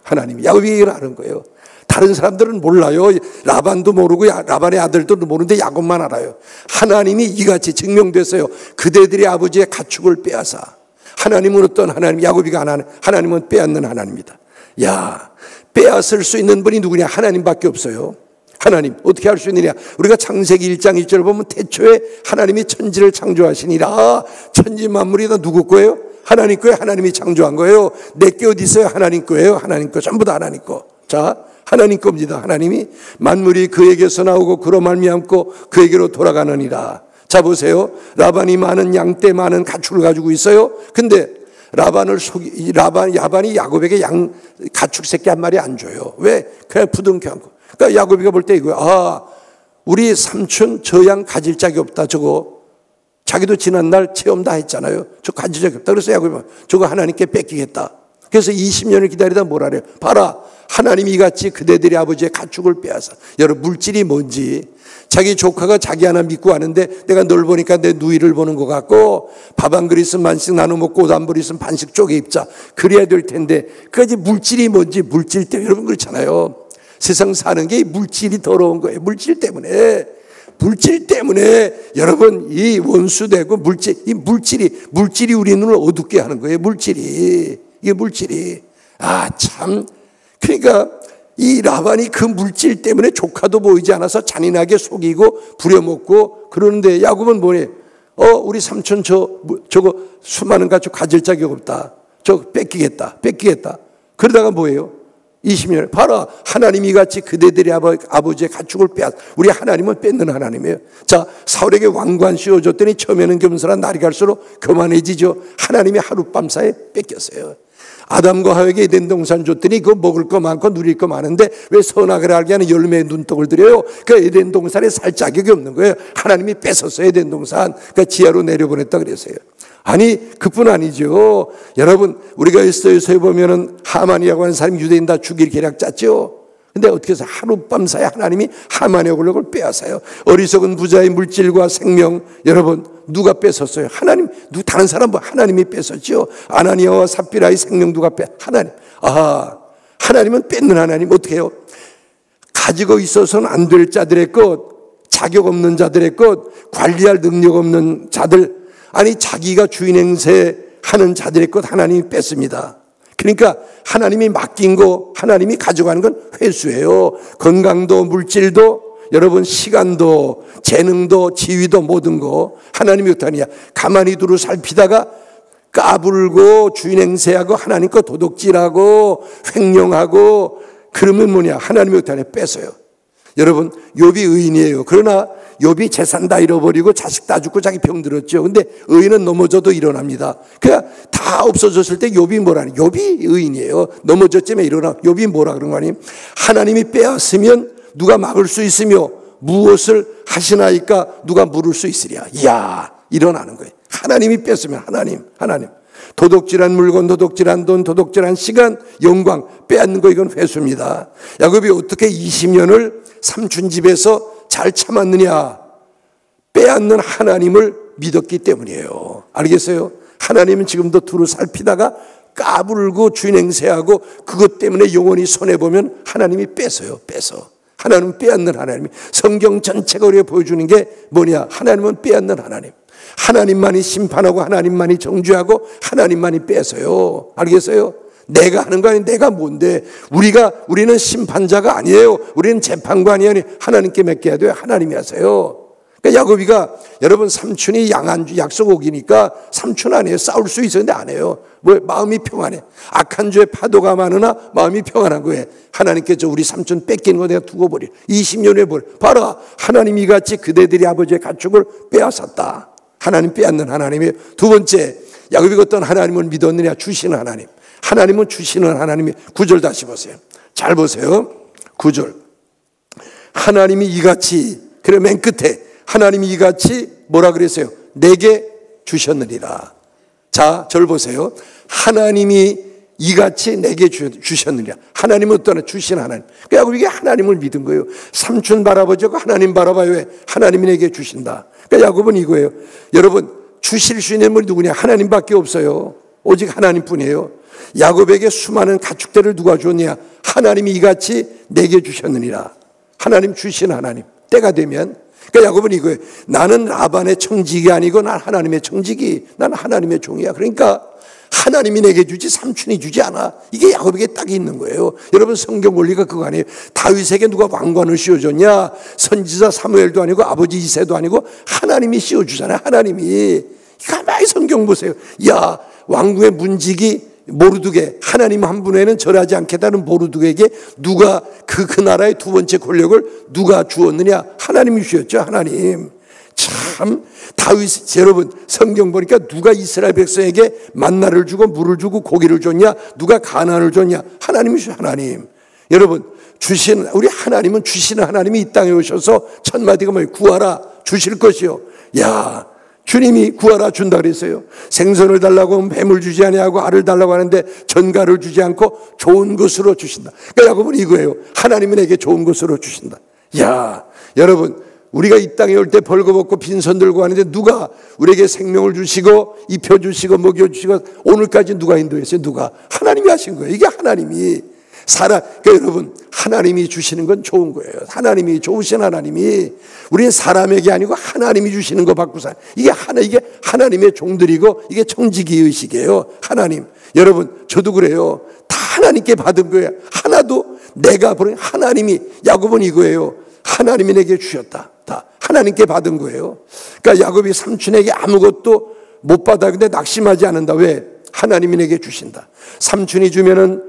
하나님이. 야곱이 얘기를 하는 거예요. 다른 사람들은 몰라요. 라반도 모르고 라반의 아들도 모르는데 야곱만 알아요. 하나님이 이같이 증명됐어요. 그대들의 아버지의 가축을 빼앗아. 하나님은 어떤 하나님? 야곱이가 하나님은 빼앗는 하나님입니다. 야, 빼앗을 수 있는 분이 누구냐? 하나님밖에 없어요. 하나님 어떻게 할 수 있느냐? 우리가 창세기 1장 1절을 보면 태초에 하나님이 천지를 창조하시니라. 천지 만물이 다 누구 거예요? 하나님 거예요. 하나님이 창조한 거예요. 내게 어디 있어요? 하나님 거예요. 하나님 거, 전부 다 하나님 거. 자, 하나님 겁니다. 하나님이 만물이 그에게서 나오고 그로 말미암고 그에게로 돌아가느니라. 자, 보세요. 라반이 많은 양떼, 많은 가축을 가지고 있어요. 근데 야반이 야곱에게 가축 새끼 한 마리 안 줘요. 왜? 그냥 부둥켜 안고. 그러니까 야곱이가 볼 때 이거야. 우리 삼촌 저 양 가질 짝이 없다. 저거 자기도 지난날 체험 다 했잖아요. 저 가질 짝이 없다. 그래서 야곱이 저거 하나님께 뺏기겠다. 그래서 20년을 기다리다 뭐라 그래요? 봐라, 하나님이 이같이 그대들의 아버지의 가축을 빼앗아. 여러분, 물질이 뭔지, 자기 조카가 자기 하나 믿고 하는데 내가 널 보니까 내 누이를 보는 것 같고, 밥 한 그릇 있으면 반씩 나눠 먹고 옷 한 벌 있으면 반씩 쪼개 입자. 그래야 될 텐데, 그까지 물질이 뭔지, 물질 때문에. 여러분 그렇잖아요. 세상 사는 게 물질이 더러운 거예요. 물질 때문에. 물질 때문에 여러분 이 원수되고 물질이 우리 눈을 어둡게 하는 거예요. 이게 물질이. 참. 그러니까 이 라반이 그 물질 때문에 조카도 보이지 않아서 잔인하게 속이고 부려먹고 그러는데 야곱은 뭐래? 우리 삼촌 저거 수많은 가축 가질 자격 없다. 저거 뺏기겠다. 그러다가 뭐예요? 20년에 봐라, 하나님이 같이 그대들의 아버지의 가축을 빼앗. 우리 하나님은 뺏는 하나님이에요. 자, 사울에게 왕관 씌워줬더니 처음에는 겸손한 날이 갈수록 교만해지죠. 하나님이 하룻밤 사이에 뺏겼어요. 아담과 하와에게 에덴 동산 줬더니 그거 먹을 거 많고 누릴 거 많은데 왜 선악을 알게 하는 열매의 눈독을 들여요? 그 에덴 동산에 살 자격이 없는 거예요. 하나님이 뺏었어요. 에덴 동산. 그러니까 지하로 내려보냈다 그랬어요. 아니, 그뿐 아니죠. 여러분, 우리가 에스더에서 보면은 하만이라고 하는 사람이 유대인 다 죽일 계략 짰죠. 근데 어떻게 해서 하룻밤 사이에 하나님이 하만의 권력을 빼앗아요. 어리석은 부자의 물질과 생명, 여러분 누가 뺏었어요? 하나님. 다른 사람 하나님이 뺏었죠. 아나니아와 삽비라의 생명 누가 하나님. 하나님은 뺏는 하나님. 어떻게 해요? 가지고 있어서는 안 될 자들의 것, 자격 없는 자들의 것, 관리할 능력 없는 자들, 아니 자기가 주인 행세하는 자들의 것 하나님이 뺏습니다. 그러니까 하나님이 맡긴 거 하나님이 가져가는 건 회수예요. 건강도 물질도 여러분 시간도 재능도 지위도 모든 거 하나님이 어떠하느냐. 가만히 두루 살피다가 까불고 주인 행세하고 하나님 거 도둑질하고 횡령하고 그러면 뭐냐. 하나님이 어떠하느냐. 뺏어요. 여러분 욥이 의인이에요. 그러나 욥이 재산 다 잃어버리고 자식 다 죽고 자기 병 들었죠. 근데 의인은 넘어져도 일어납니다. 그러니까 다 없어졌을 때 욥이 뭐라니? 욥이 의인이에요. 넘어졌지만 일어나. 욥이 뭐라 그런 거 아니에요? 하나님이 빼앗으면 누가 막을 수 있으며 무엇을 하시나이까 누가 물을 수 있으랴. 이야, 일어나는 거예요. 하나님이 뺐으면 하나님. 도둑질한 물건, 도둑질한 돈, 도둑질한 시간, 영광 빼앗는 거 이건 회수입니다. 야곱이 어떻게 20년을 삼촌 집에서 잘 참았느냐? 빼앗는 하나님을 믿었기 때문이에요. 알겠어요? 하나님은 지금도 두루 살피다가 까불고 주인 행세하고 그것 때문에 영원히 손해보면 하나님이 뺏어요. 하나님은 빼앗는 하나님. 성경 전체가 우리가 보여주는 게 뭐냐? 하나님은 빼앗는 하나님. 하나님만이 심판하고 하나님만이 정죄하고 하나님만이 뺏어요. 알겠어요? 내가 하는 거 아니에요. 내가 뭔데? 우리는 심판자가 아니에요. 우리는 재판관이 아니에요. 하나님께 맡겨야 돼요. 하나님이 하세요. 그러니까 야곱이가 여러분 삼촌이 양안주 약속 오기니까 삼촌 아니에요. 싸울 수 있었는데 안 해요. 뭐 마음이 평안해. 악한 죄 파도가 많으나 마음이 평안한 거예요. 하나님께서 우리 삼촌 뺏기는 거 내가 두고 버려. 20년 후에 봐라. 하나님이 이같이 그대들이 아버지의 가축을 빼앗았다. 하나님 빼앗는 하나님이에요. 두 번째, 야곱이 어떤 하나님을 믿었느냐? 주시는 하나님. 하나님은 주시는 하나님이 9절 다시 보세요. 잘 보세요. 9절. 하나님이 이같이, 그래 맨 끝에 하나님이 이같이 뭐라 그랬어요? 내게 주셨느니라. 자, 절 보세요. 하나님이 이같이 내게 주셨느니라. 하나님은 어떠나 주신 하나님. 그러니까 이게 하나님을 믿은 거예요. 삼촌 바라보지 않고 하나님 바라봐요. 왜? 하나님이 내게 주신다. 그러니까 야곱은 이거예요. 여러분 주실 수 있는 분이 누구냐? 하나님밖에 없어요. 오직 하나님뿐이에요. 야곱에게 수많은 가축들을 누가 줬냐? 하나님이 이같이 내게 주셨느니라. 하나님 주신 하나님. 때가 되면 그러니까 야곱은 이거예요. 나는 라반의 청직이 아니고 난 하나님의 청직이. 나는 하나님의 종이야. 그러니까 하나님이 내게 주지 삼촌이 주지 않아. 이게 야곱에게 딱 있는 거예요. 여러분 성경 원리가 그거 아니에요. 다윗에게 누가 왕관을 씌워줬냐? 선지자 사무엘도 아니고 아버지 이새도 아니고 하나님이 씌워주잖아요. 하나님이. 가만히 성경 보세요. 야, 왕궁의 문직이 모르드게, 하나님 한 분에는 절하지 않겠다는 모르드게에게 누가 그 나라의 두 번째 권력을 누가 주었느냐? 하나님이 주셨죠. 하나님. 참 다윗, 여러분 성경 보니까 누가 이스라엘 백성에게 만나를 주고 물을 주고 고기를 줬냐? 누가 가나안을 줬냐? 하나님이 주신 하나님. 여러분 주신 우리 하나님은 주시는 하나님이 이 땅에 오셔서 첫 마디가 뭐예요? 구하라 주실 것이요. 야, 주님이 구하라 준다 그랬어요. 생선을 달라고 하면 뱀을 주지 아니하고 알을 달라고 하는데 전갈을 주지 않고 좋은 것으로 주신다. 그러니까 야곱은 이거예요. 하나님이 내게 좋은 것으로 주신다. 야, 여러분 우리가 이 땅에 올 때 벌거벗고 빈손 들고 하는데 누가 우리에게 생명을 주시고 입혀주시고 먹여주시고 오늘까지 누가 인도했어요? 누가? 하나님이 하신 거예요. 이게 하나님이. 그러니까 여러분, 하나님이 주시는 건 좋은 거예요. 하나님이 좋으신 하나님이, 우리는 사람에게 아니고 하나님이 주시는 거 받고 이게 하나님의 종들이고, 이게 청지기 의식이에요. 하나님. 여러분, 저도 그래요. 다 하나님께 받은 거예요. 하나도 내가 보는 하나님이, 야곱은 이거예요. 하나님이 내게 주셨다. 다 하나님께 받은 거예요. 그러니까 야곱이 삼촌에게 아무것도 못 받아. 근데 낙심하지 않는다. 왜? 하나님이 내게 주신다. 삼촌이 주면은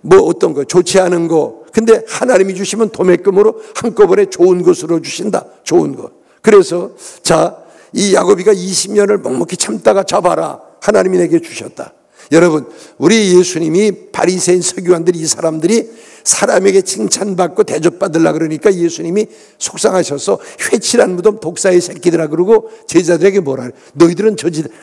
뭐 어떤 거, 좋지 않은 거. 근데 하나님이 주시면 도매금으로 한꺼번에 좋은 것으로 주신다. 좋은 것. 그래서 자, 이 야곱이가 20년을 묵묵히 참다가 잡아라. 하나님이 내게 주셨다. 여러분, 우리 예수님이 바리새인 서기관들이, 이 사람들이 사람에게 칭찬받고 대접받으려고 그러니까 예수님이 속상하셔서 회칠한 무덤 독사의 새끼들아 그러고 제자들에게 뭐라 그래? 너희들은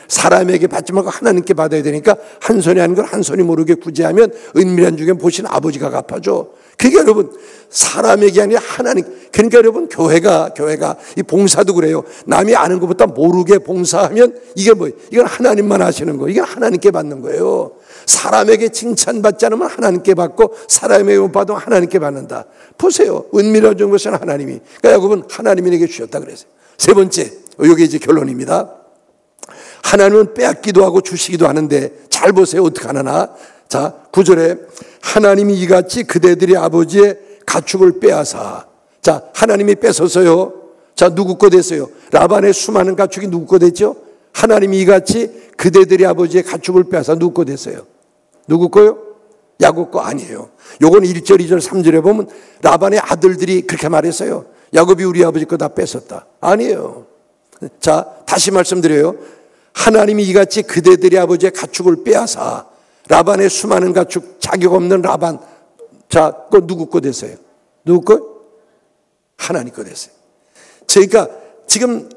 사람에게 받지 말고 하나님께 받아야 되니까 한 손이 하는 걸 한 손이 모르게 구제하면 은밀한 중에 보신 아버지가 갚아줘. 그러니까 여러분, 사람에게 아니라 하나님. 그러니까 여러분, 교회가 이 봉사도 그래요. 남이 아는 것보다 모르게 봉사하면 이게 뭐예요? 이건 하나님만 하시는 거예요. 이건 하나님께 받는 거예요. 사람에게 칭찬받지 않으면 하나님께 받고, 사람에게 못 받으면 하나님께 받는다. 보세요. 은밀한 것은 하나님이. 그러니까 야곱은 하나님이 내게 주셨다 그랬어요. 세 번째, 이게 이제 결론입니다. 하나님은 빼앗기도 하고 주시기도 하는데, 잘 보세요. 어떻게 하나. 자, 9절에 하나님이 이같이 그대들의 아버지의 가축을 빼앗아. 자, 하나님이 뺏어서요. 자, 누구 거 됐어요? 라반의 수많은 가축이 누구 거 됐죠? 하나님이 이같이 그대들의 아버지의 가축을 빼앗아 누구 거 됐어요? 누구 거요? 야곱 거 아니에요. 요건 1절, 2절, 3절에 보면 라반의 아들들이 그렇게 말했어요. 야곱이 우리 아버지 거 다 뺏었다. 아니에요. 자, 다시 말씀드려요. 하나님이 이같이 그대들의 아버지의 가축을 빼앗아 라반의 수많은 가축, 자격 없는 라반. 자, 그거 누구 거 됐어요? 누구 거? 하나님 거 됐어요. 그러니까 지금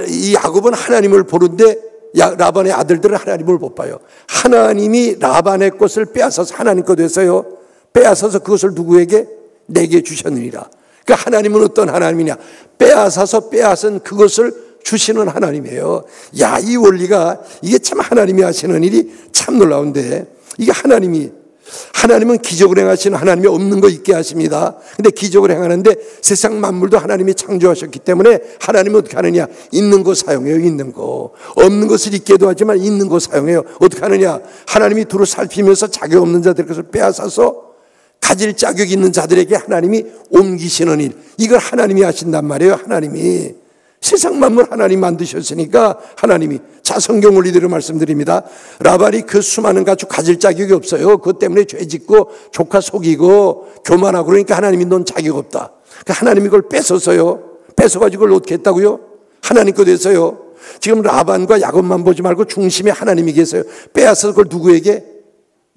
이 야곱은 하나님을 보는데 라반의 아들들은 하나님을 못 봐요. 하나님이 라반의 것을 빼앗아서 하나님 거 됐어요. 빼앗아서 그것을 누구에게? 내게 주셨느니라. 그러니까 하나님은 어떤 하나님이냐? 빼앗은 그것을 주시는 하나님이에요. 야, 이 원리가, 이게 참 하나님이 하시는 일이 참 놀라운데, 이게 하나님은 기적을 행하시는 하나님이 없는 거 있게 하십니다. 근데 기적을 행하는데 세상 만물도 하나님이 창조하셨기 때문에 하나님은 어떻게 하느냐? 있는 거 사용해요. 있는 거. 없는 것을 있게도 하지만 있는 거 사용해요. 어떻게 하느냐? 하나님이 두루 살피면서 자격 없는 자들의 것을 빼앗아서 가질 자격 있는 자들에게 하나님이 옮기시는 일. 이걸 하나님이 하신단 말이에요. 하나님이. 세상 만물 하나님 만드셨으니까 하나님이. 자, 성경 원리대로 말씀드립니다. 라반이 그 수많은 가축 가질 자격이 없어요. 그것 때문에 죄짓고 조카 속이고 교만하고 그러니까 하나님이 넌 자격 없다. 그러니까 하나님이 그걸 뺏어서요. 뺏어가지고 그걸 어떻게 했다고요? 하나님 거 됐어요. 지금 라반과 야곱만 보지 말고 중심에 하나님이 계세요. 빼앗아서 그걸 누구에게?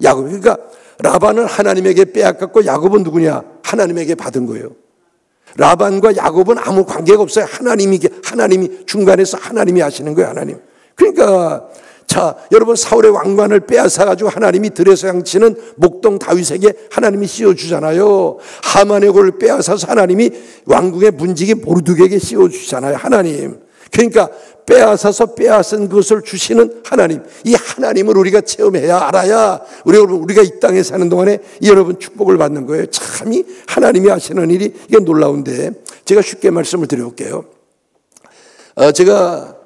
야곱. 그러니까 라반은 하나님에게 빼앗겼고 야곱은 누구냐? 하나님에게 받은 거예요. 라반과 야곱은 아무 관계가 없어요. 하나님이 중간에서 하나님이 하시는 거예요. 하나님. 그러니까 자, 여러분, 사울의 왕관을 빼앗아가지고 하나님이 들에서 양치는 목동 다윗에게 하나님이 씌워주잖아요. 하만의 골을 빼앗아서 하나님이 왕궁의 문지기 모르드게에게 씌워주잖아요. 하나님. 그러니까 빼앗은 것을 주시는 하나님. 이 하나님을 우리가 체험해야 알아야 우리가 이 땅에 사는 동안에 여러분 축복을 받는 거예요. 참이 하나님이 하시는 일이 이게 놀라운데, 제가 쉽게 말씀을 드려볼게요. 제가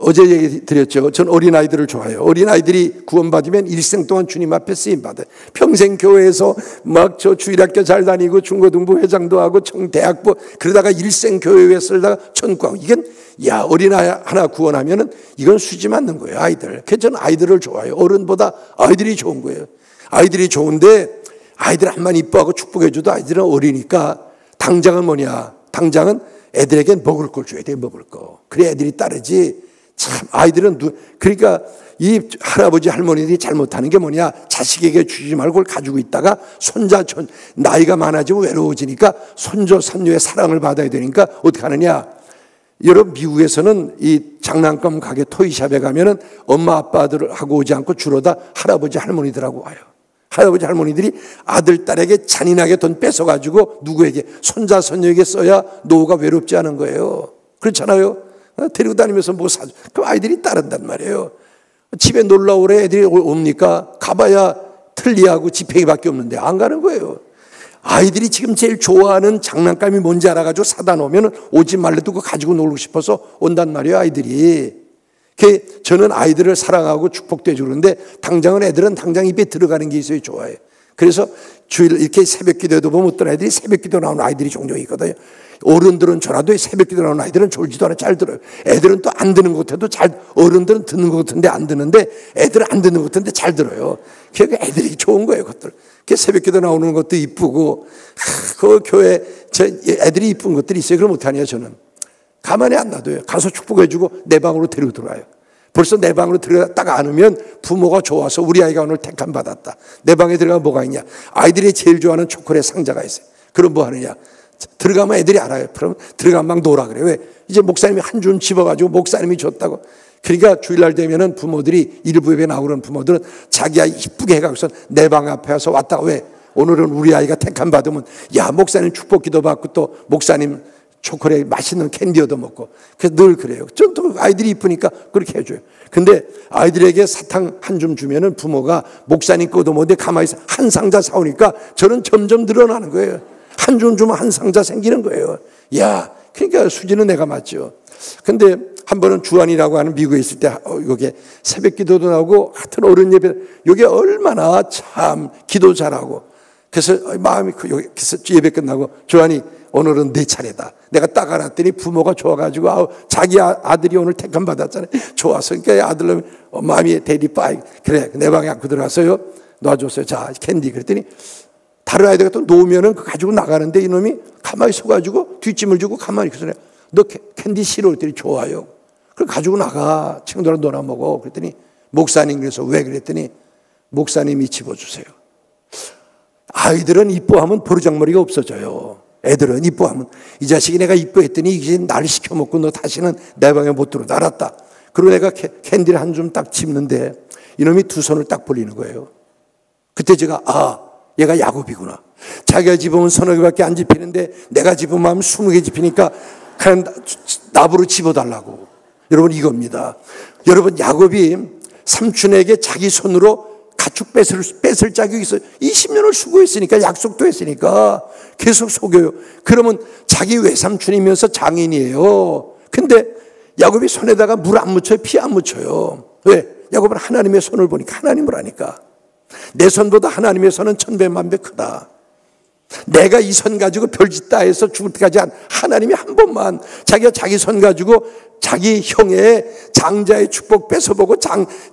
어제 얘기 드렸죠. 전 어린아이들을 좋아해요. 어린아이들이 구원받으면 일생 동안 주님 앞에 쓰임받아요. 평생 교회에서 막 저 주일학교 잘 다니고 중고등부 회장도 하고 대학부 그러다가 일생 교회에 쓸다가 천국하고. 이건 야, 어린아이 하나 구원하면은 이건 수지 맞는 거예요. 아이들. 그래서 저는 아이들을 좋아해요. 어른보다 아이들이 좋은 거예요. 아이들이 좋은데 아이들 한만 이뻐하고 축복해줘도 아이들은 어리니까 당장은 뭐냐? 당장은 애들에게 먹을 걸 줘야 돼. 먹을 거. 그래 애들이 따르지. 참 아이들은 그러니까 이 할아버지 할머니들이 잘못하는 게 뭐냐? 자식에게 주지 말고 그걸 가지고 있다가 나이가 많아지고 외로워지니까 손자 손녀의 사랑을 받아야 되니까 어떻게 하느냐? 여러분, 미국에서는 이 장난감 가게 토이샵에 가면은 엄마 아빠들하고 오지 않고 주로 다 할아버지 할머니들하고 와요. 할아버지 할머니들이 아들 딸에게 잔인하게 돈 뺏어가지고 누구에게? 손자 손녀에게 써야 노후가 외롭지 않은 거예요. 그렇잖아요. 데리고 다니면서 뭐 사줘. 그럼 아이들이 따른단 말이에요. 집에 놀러 오래 애들이 옵니까? 가봐야 틀니하고 지팡이밖에 없는데 안 가는 거예요. 아이들이 지금 제일 좋아하는 장난감이 뭔지 알아가지고 사다 놓으면 오지 말래도 그거 가지고 놀고 싶어서 온단 말이에요, 아이들이. 저는 아이들을 사랑하고 축복도 해주고 그러는데 당장은 애들은 당장 입에 들어가는 게 있어요, 좋아해요. 그래서 주일 이렇게 새벽 기도에도 보면 어떤 아이들이 새벽 기도 나오는 아이들이 종종 있거든요. 어른들은 전화도 새벽 기도 나오는 아이들은 졸지도 않아 잘 들어요. 애들은 또 안 듣는 것 같아도 어른들은 듣는 것 같은데 안 듣는데 애들은 안 듣는 것 같은데 잘 들어요. 그러니까 애들이 좋은 거예요, 그것들. 새벽 기도 나오는 것도 이쁘고, 그 교회 애들이 이쁜 것들이 있어요. 그럼 어떡하냐, 저는. 가만히 안 놔둬요. 가서 축복해주고 내 방으로 데리고 들어와요. 벌써 내 방으로 들어갔다가 안으면 부모가 좋아서 우리 아이가 오늘 택함 받았다. 내 방에 들어가면 뭐가 있냐? 아이들이 제일 좋아하는 초콜릿 상자가 있어요. 그럼 뭐 하느냐? 들어가면 애들이 알아요. 그럼 들어가면 막 놀아 그래요. 왜? 이제 목사님이 한 줌 집어가지고 목사님이 줬다고. 그러니까 주일날 되면은 부모들이 일부 예배 나오는 부모들은 자기 아이 이쁘게 해가지고 내 방 앞에 와서 왔다가 왜? 오늘은 우리 아이가 택함 받으면 야, 목사님 축복 기도 받고 또 목사님 초콜릿 맛있는 캔디 얻어먹고. 그래서 늘 그래요. 좀 또 아이들이 이쁘니까 그렇게 해줘요. 근데 아이들에게 사탕 한 줌 주면은 부모가 목사님 거 얻어먹는데 가만히 있어. 한 상자 사오니까 저는 점점 늘어나는 거예요. 한 줌 주면 한 상자 생기는 거예요. 야, 그러니까 수지는 내가 맞죠. 근데 한 번은 주한이라고 하는 미국에 있을 때 여기 새벽 기도도 나오고 하여튼 어른 예배, 여기 얼마나 참 기도 잘하고. 그래서 마음이 그래서 예배 끝나고 주한이 오늘은 내 차례다. 내가 딱 알았더니 부모가 좋아가지고 자기 아들이 오늘 택함 받았잖아요. 좋아서 그러니까 아들놈이 마음이 데리 빠이 그래 내 방에 안고 들어갔어요. 놔줬어요. 자 캔디 그랬더니 다른 아이들가 또 놓으면은 그 가지고 나가는데 이놈이 가만히 서가지고 뒷짐을 주고 가만히 있어요. 너 캔디 싫어? 그랬더니 좋아요. 그럼 가지고 나가 친구들하고 놀아 먹어. 그랬더니 목사님 그래서 왜 그랬더니 목사님이 집어주세요. 아이들은 이뻐하면 버르장머리가 없어져요. 애들은 이뻐하면 이 자식이 내가 이뻐했더니 이게 나를 시켜먹고 너 다시는 내 방에 못 들어오다 알았다. 그리고 내가 캔디를 한 줌 딱 집는데 이놈이 두 손을 딱 벌리는 거예요. 그때 제가 얘가 야곱이구나. 자기가 집으면 서너 개밖에 안 집히는데 내가 집으면 20개 집히니까 그냥 나부로 집어달라고. 여러분 이겁니다. 여러분 야곱이 삼촌에게 자기 손으로 가축 뺏을 자격이 있어요. 20년을 수고했으니까 약속도 했으니까 계속 속여요. 그러면 자기 외삼촌이면서 장인이에요. 근데 야곱이 손에다가 물 안 묻혀요. 피 안 묻혀요. 왜? 야곱은 하나님의 손을 보니까 하나님을 아니까. 내 손보다 하나님의 손은 천배만배 크다. 내가 이 손 가지고 별짓 다 해서 죽을 때까지 하나님이 한 번만 자기가 자기 손 가지고 자기 형의 장자의 축복 뺏어보고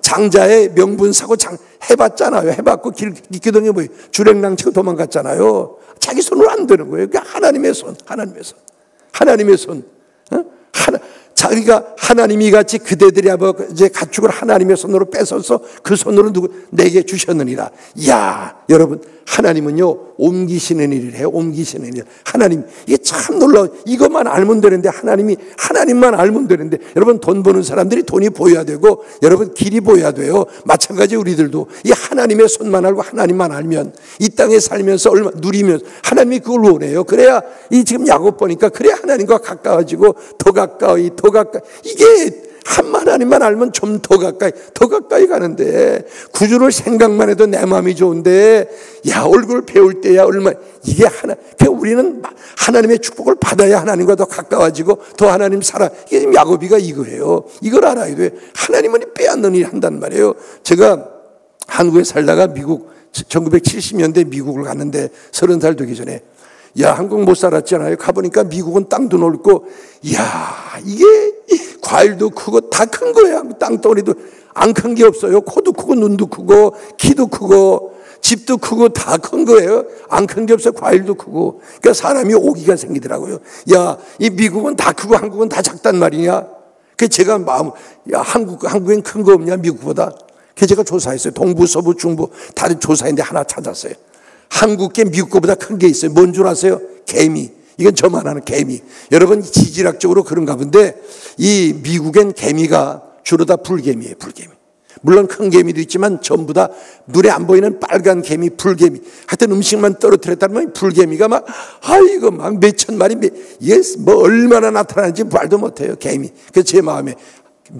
장자의 명분 사고 해봤잖아요. 해봤고 길기둥에 뭐 주랭랑 치고 도망갔잖아요. 자기 손으로 안 되는 거예요. 그러니까 하나님의 손. 자기가 하나님이 같이 그대들이 이제 가축을 하나님의 손으로 뺏어서 그 손으로 내게 주셨느니라. 이야, 여러분, 하나님은요, 옮기시는 일을 해요. 옮기시는 일. 하나님, 이게 참 놀라워. 이것만 알면 되는데, 하나님만 알면 되는데, 여러분, 돈 버는 사람들이 돈이 보여야 되고, 여러분, 길이 보여야 돼요. 마찬가지 우리들도 이 하나님의 손만 알고 하나님만 알면, 이 땅에 살면서 얼마 누리면서, 하나님이 그걸 원해요. 그래야, 이 지금 야곱 보니까, 그래야 하나님과 가까워지고, 더 가까이. 이게, 하나님만 알면 좀 더 가까이 가는데, 구주를 생각만 해도 내 마음이 좋은데, 야, 얼굴 배울 때야, 이게 우리는 하나님의 축복을 받아야 하나님과 더 가까워지고, 더 하나님 이게 지금 야곱이가 이거예요. 이걸 알아야 돼. 하나님은 빼앗는 일 한단 말이에요. 제가 한국에 살다가 1970년대 미국을 갔는데, 30살 되기 전에, 야, 한국 못 살았잖아요. 가보니까 미국은 땅도 넓고, 야, 이게 과일도 크고 다 큰 거예요. 땅덩어리도 안 큰 게 없어요. 코도 크고 눈도 크고 키도 크고 집도 크고 다 큰 거예요. 안 큰 게 없어요. 과일도 크고. 그러니까 사람이 오기가 생기더라고요. 야, 이 미국은 다 크고 한국은 다 작단 말이냐? 그 제가 야, 한국엔 큰 거 없냐? 미국보다. 그 제가 조사했어요. 동부, 서부, 중부 다른 조사했는데 하나 찾았어요. 한국계 미국 거보다 큰 게 있어요. 뭔 줄 아세요? 개미. 이건 저만 아는 개미. 여러분 지질학적으로 그런가 본데 이 미국엔 개미가 주로 다 불개미예요. 불개미. 물론 큰 개미도 있지만 전부 다 눈에 안 보이는 빨간 개미, 불개미. 하여튼 음식만 떨어뜨렸다면 불개미가 막 몇천 마리 이게 뭐 얼마나 나타나는지 말도 못해요. 개미. 그래서 제 마음에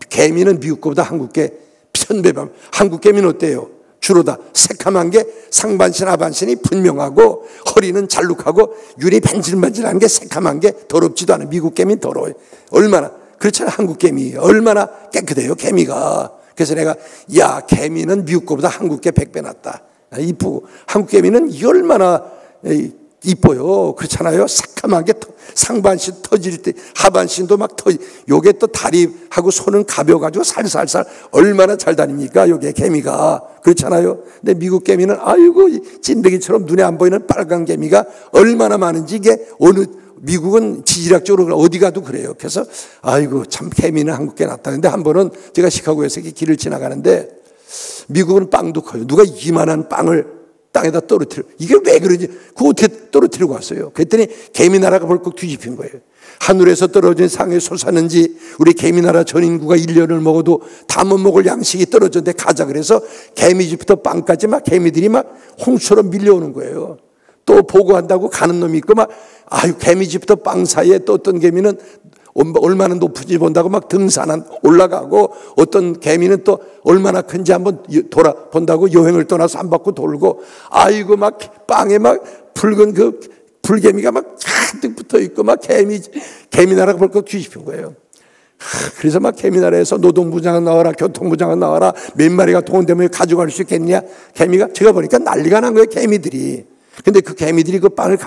개미는 미국 거보다 한국계 편배방. 한국 개미는 어때요? 주로 다 새카만 게 상반신 하반신이 분명하고 허리는 잘룩하고 윤이 반질반질한 게 새카만 게 더럽지도 않아. 미국 개미는 더러워요. 얼마나 그렇잖아. 한국 개미 얼마나 깨끗해요 개미가. 그래서 내가 야 개미는 미국 거보다 한국 개 100배 낫다. 이쁘고 한국 개미는 이 얼마나 이뻐요. 그렇잖아요. 새카만게 상반신 터질 때 하반신도 막 요게 또 다리하고 손은 가벼워가지고 살살살 얼마나 잘 다닙니까 요게 개미가. 그렇잖아요. 근데 미국 개미는 아이고 찐득이처럼 눈에 안 보이는 빨간 개미가 얼마나 많은지 이게 어느 미국은 지질학적으로 어디 가도 그래요. 그래서 아이고 참 개미는 한국 개 낫다. 근데 한 번은 제가 시카고에서 길을 지나가는데 미국은 빵도 커요. 누가 이만한 빵을 땅에다 떨어뜨려. 이게 왜 그러지? 그거 어떻게 떨어뜨리고 왔어요? 그랬더니 개미나라가 벌컥 뒤집힌 거예요. 하늘에서 떨어진 상에 솟았는지 우리 개미나라 전 인구가 1년을 먹어도 다 못 먹을 양식이 떨어졌는데 가자 그래서 개미집부터 빵까지 막 개미들이 막 홍수처럼 밀려오는 거예요. 또 보고한다고 가는 놈이 있고 막 아유 개미집부터 빵 사이에 또 어떤 개미는 얼마나 높은지 본다고 막 등산 올라가고 어떤 개미는 또 얼마나 큰지 한번 돌아본다고 여행을 떠나서 한 바퀴 돌고 아이고 막 빵에 막 붉은 그 불개미가 막 잔뜩 붙어 있고 막 개미나라가 벌컥 뒤집힌 거예요. 그래서 막 개미나라에서 노동부장은 나와라 교통부장은 나와라 몇 마리가 동원되면 가져갈 수 있겠냐. 개미가 제가 보니까 난리가 난 거예요 개미들이. 근데 그 개미들이 그 빵을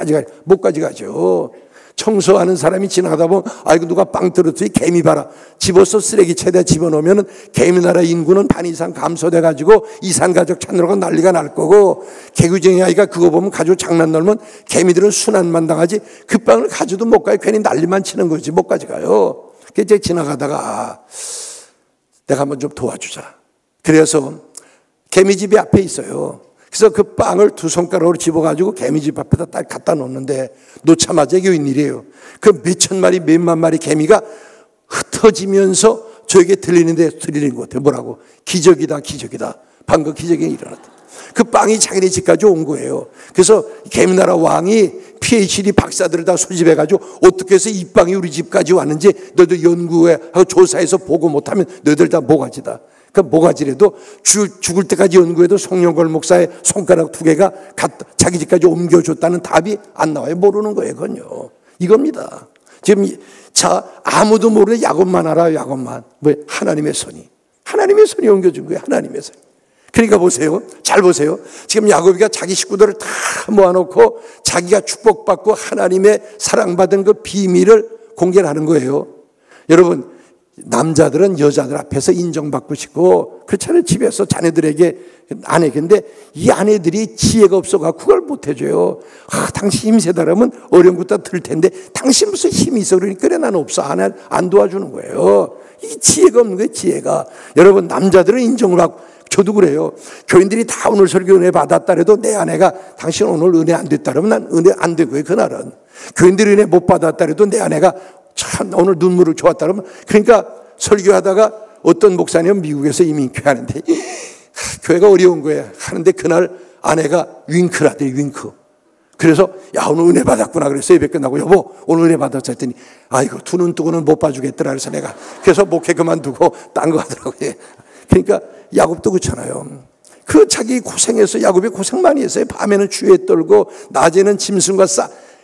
못 가져가죠. 청소하는 사람이 지나가다 보면 아이고 누가 빵 떨어뜨리 개미 봐라. 집어서 쓰레기 채에다 집어넣으면 개미나라 인구는 반 이상 감소돼가지고 이산가족 찾느라고 난리가 날 거고 개구쟁이 아이가 그거 보면 가지고 장난 놀면 개미들은 순환만 당하지 그 빵을 가져도 못 가요. 괜히 난리만 치는 거지 못 가져가요. 그래서 지나가다가 내가 한번 좀 도와주자. 그래서 개미집이 앞에 있어요. 그래서 그 빵을 두 손가락으로 집어가지고 개미집 앞에다 딱 갖다 놓는데 놓자마자 이게 웬일이에요. 그 몇천 마리 몇만 마리 개미가 흩어지면서 저에게 들리는 것 같아요. 뭐라고? 기적이다 기적이다. 방금 기적이 일어났다. 그 빵이 자기네 집까지 온 거예요. 그래서 개미나라 왕이 PhD 박사들을 다 소집해가지고 어떻게 해서 이 빵이 우리 집까지 왔는지 너희들 연구하고 조사해서 보고 못하면 너희들 다 모가지다. 그 모가지라도 죽을 때까지 연구해도 송영걸 목사의 손가락 2개가 자기 집까지 옮겨줬다는 답이 안 나와요. 모르는 거예요. 그건요. 이겁니다. 지금 자 아무도 모르는 야곱만 알아요. 야곱만. 왜? 하나님의 손이 옮겨준 거예요. 하나님의 손이. 그러니까 보세요. 잘 보세요. 지금 야곱이가 자기 식구들을 다 모아놓고 자기가 축복받고 하나님의 사랑받은 그 비밀을 공개를 하는 거예요. 여러분 남자들은 여자들 앞에서 인정받고 싶고 그렇잖아요. 집에서 자녀들에게 아내인데 이 아내들이 지혜가 없어서 그걸 못해줘요. 당신 힘세다 그러면 어려운 것도 들 텐데 당신 무슨 힘이 있어 그러니까 그래 나는 없어 안 도와주는 거예요. 이 지혜가 없는 거예요. 지혜가. 여러분 남자들은 인정을 하고 저도 그래요. 교인들이 다 오늘 설교 은혜 받았다 해도 내 아내가 당신 오늘 은혜 안 됐다 그러면 난 은혜 안 된 거예요. 그날은. 교인들이 은혜 못 받았다 해도 내 아내가 참 오늘 눈물을 좋았다 그러면 그러니까 설교하다가 어떤 목사님은 미국에서 이민교회 하는데 교회가 어려운 거예요. 하는데 그날 아내가 윙크를 하더니 윙크. 그래서 야 오늘 은혜 받았구나 그래서 예배 끝나고 여보 오늘 은혜 받았어 했더니 아이고 두 눈 뜨고는 못 봐주겠더라 그래서 내가 그래서 목회 그만두고 딴 거 하더라고요. 그러니까 야곱도 그렇잖아요. 그 자기 고생해서 야곱이 고생 많이 했어요. 밤에는 주에 떨고 낮에는 짐승과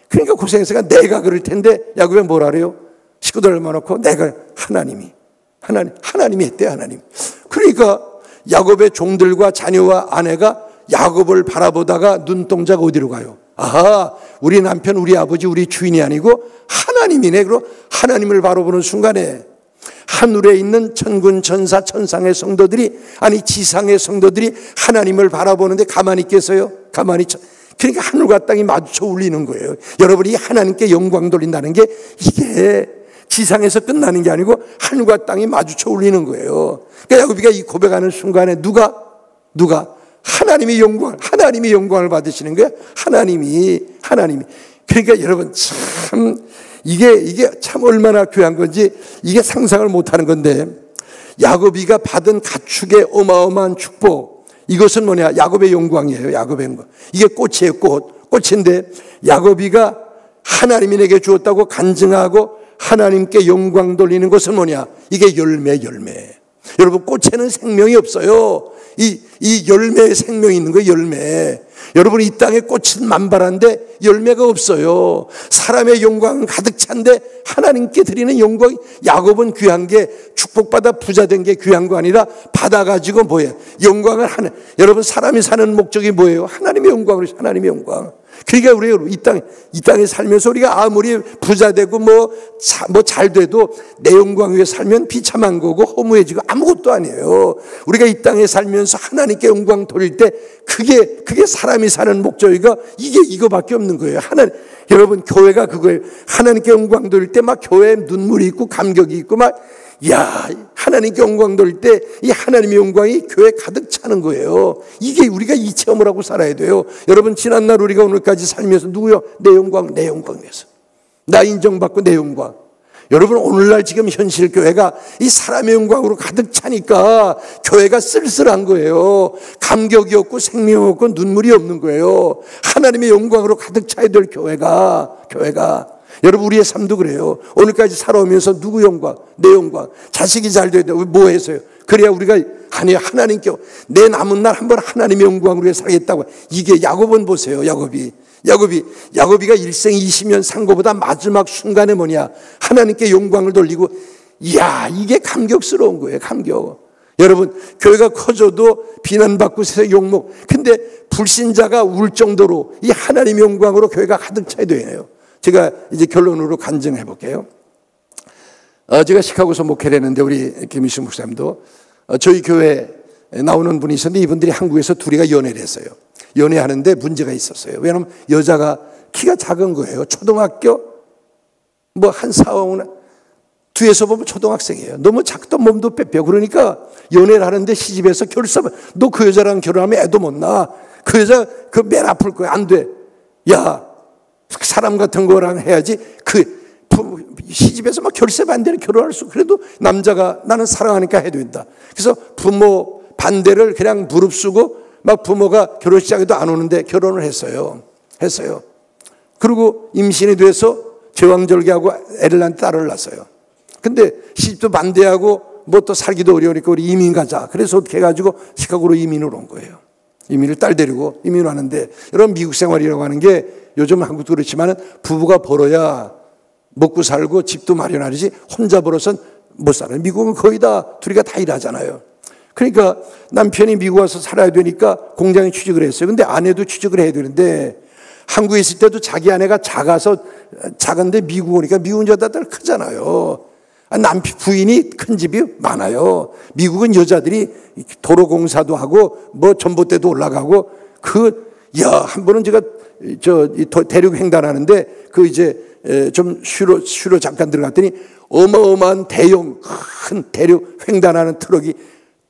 그러니까 고생했으니까 내가 그럴 텐데 야곱이 뭐라 그래요? 식구들을 모아놓고 내가 하나님이 했대요. 하나님. 그러니까 야곱의 종들과 자녀와 아내가 야곱을 바라보다가 눈동자가 어디로 가요? 아하 우리 남편 우리 아버지 우리 주인이 아니고 하나님이네. 그리고 하나님을 바라보는 순간에 하늘에 있는 천군 천사 천상의 성도들이 아니 지상의 성도들이 하나님을 바라보는데 가만히 있겠어요? 그러니까 하늘과 땅이 마주쳐 울리는 거예요. 여러분이 하나님께 영광 돌린다는 게 이게 지상에서 끝나는 게 아니고 하늘과 땅이 마주쳐 울리는 거예요. 그러니까 야곱이가 이 고백하는 순간에 누가 하나님이 영광을 받으시는 거예요. 하나님이. 그러니까 여러분 참 이게 참 얼마나 귀한 건지 이게 상상을 못하는 건데 야곱이가 받은 가축의 어마어마한 축복 이것은 뭐냐? 야곱의 영광이에요. 야곱의 영광. 이게 꽃이에요. 꽃인데 야곱이가 하나님이 내게 주었다고 간증하고 하나님께 영광 돌리는 것은 뭐냐? 이게 열매. 여러분, 꽃에는 생명이 없어요. 이 열매에 생명이 있는 거예요, 열매. 여러분, 이 땅에 꽃은 만발한데 열매가 없어요. 사람의 영광은 가득 찬데 하나님께 드리는 영광이, 야곱은 귀한 게 축복받아 부자된 게 귀한 거 아니라 받아가지고 뭐예요? 영광을 하는. 여러분, 사람이 사는 목적이 뭐예요? 하나님의 영광으로, 하나님의 영광. 그러니까 우리가 이 땅에 살면서 우리가 아무리 부자되고 뭐 잘 돼도 내 영광 위에 살면 비참한 거고 허무해지고 아무것도 아니에요. 우리가 이 땅에 살면서 하나님께 영광 돌릴 때 그게 사람이 사는 목적이가 이거밖에 없는 거예요. 여러분, 교회가 그거예요. 하나님께 영광 돌릴 때 막 교회에 눈물이 있고 감격이 있고 막, 하나님께 영광 돌릴 때 이 하나님의 영광이 교회에 가득 차는 거예요. 이게 우리가 이 체험을 하고 살아야 돼요. 여러분, 지난날 우리가 오늘까지 살면서 누구요? 내 영광 위해서. 나 인정받고 내 영광. 여러분, 오늘날 지금 현실 교회가 이 사람의 영광으로 가득 차니까 교회가 쓸쓸한 거예요. 감격이 없고 생명 없고 눈물이 없는 거예요. 하나님의 영광으로 가득 차야 될 교회가. 여러분, 우리의 삶도 그래요. 오늘까지 살아오면서 누구 영광? 내 영광. 자식이 잘 돼야 돼. 뭐 해서요? 그래야 우리가 하나님께 내 남은 날 한번 하나님의 영광으로 살겠다고. 이게 야곱은 보세요. 야곱이가 일생 20년 산 것보다 마지막 순간에 뭐냐? 하나님께 영광을 돌리고, 이게 감격스러운 거예요. 감격. 여러분, 교회가 커져도 비난받고 세상 욕먹. 근데 불신자가 울 정도로 이 하나님의 영광으로 교회가 가득 차야 돼요. 제가 이제 결론으로 간증해 볼게요. 제가 시카고에서 목회를 했는데 우리 김희식 목사님도 저희 교회에 나오는 분이 있었는데 이분들이 한국에서 둘이가 연애를 했어요. 연애하는데 문제가 있었어요. 왜냐하면 여자가 키가 작은 거예요. 초등학교 뭐 한 4, 5년 뒤에서 보면 초등학생이에요. 너무 작던 몸도 빼빼. 그러니까 연애를 하는데 시집에서 결사만, 너 그 여자랑 결혼하면 애도 못 낳아. 그 여자 맨 아플 거야. 안 돼. 사람 같은 거랑 해야지. 시집에서 막 결세 반대를 결혼할 수. 그래도 남자가 나는 사랑하니까 해도 된다. 그래서 부모 반대를 그냥 무릅쓰고 막 부모가 결혼식장에도 안 오는데 결혼을 했어요. 그리고 임신이 돼서 제왕절개하고 애를 낳은 딸을 낳았어요. 근데 시집도 반대하고 뭐 또 살기도 어려우니까 우리 이민 가자. 그래서 어떻게 해가지고 시카고로 이민을 온 거예요. 이민을 딸 데리고 이민을 왔는데, 여러분, 미국 생활이라고 하는 게 요즘 한국도 그렇지만 부부가 벌어야 먹고 살고 집도 마련하지 혼자 벌어서는 못 살아요. 미국은 거의 다 둘이가 다 일하잖아요. 그러니까 남편이 미국 와서 살아야 되니까 공장에 취직을 했어요. 근데 아내도 취직을 해야 되는데 한국에 있을 때도 자기 아내가 작은데 미국 오니까 미국 여자들 크잖아요. 남편 부인이 큰 집이 많아요. 미국은 여자들이 도로공사도 하고 뭐 전봇대도 올라가고 한 번은 제가 대륙 횡단하는데 좀 쉬러 잠깐 들어갔더니 어마어마한 큰 대륙 횡단하는 트럭이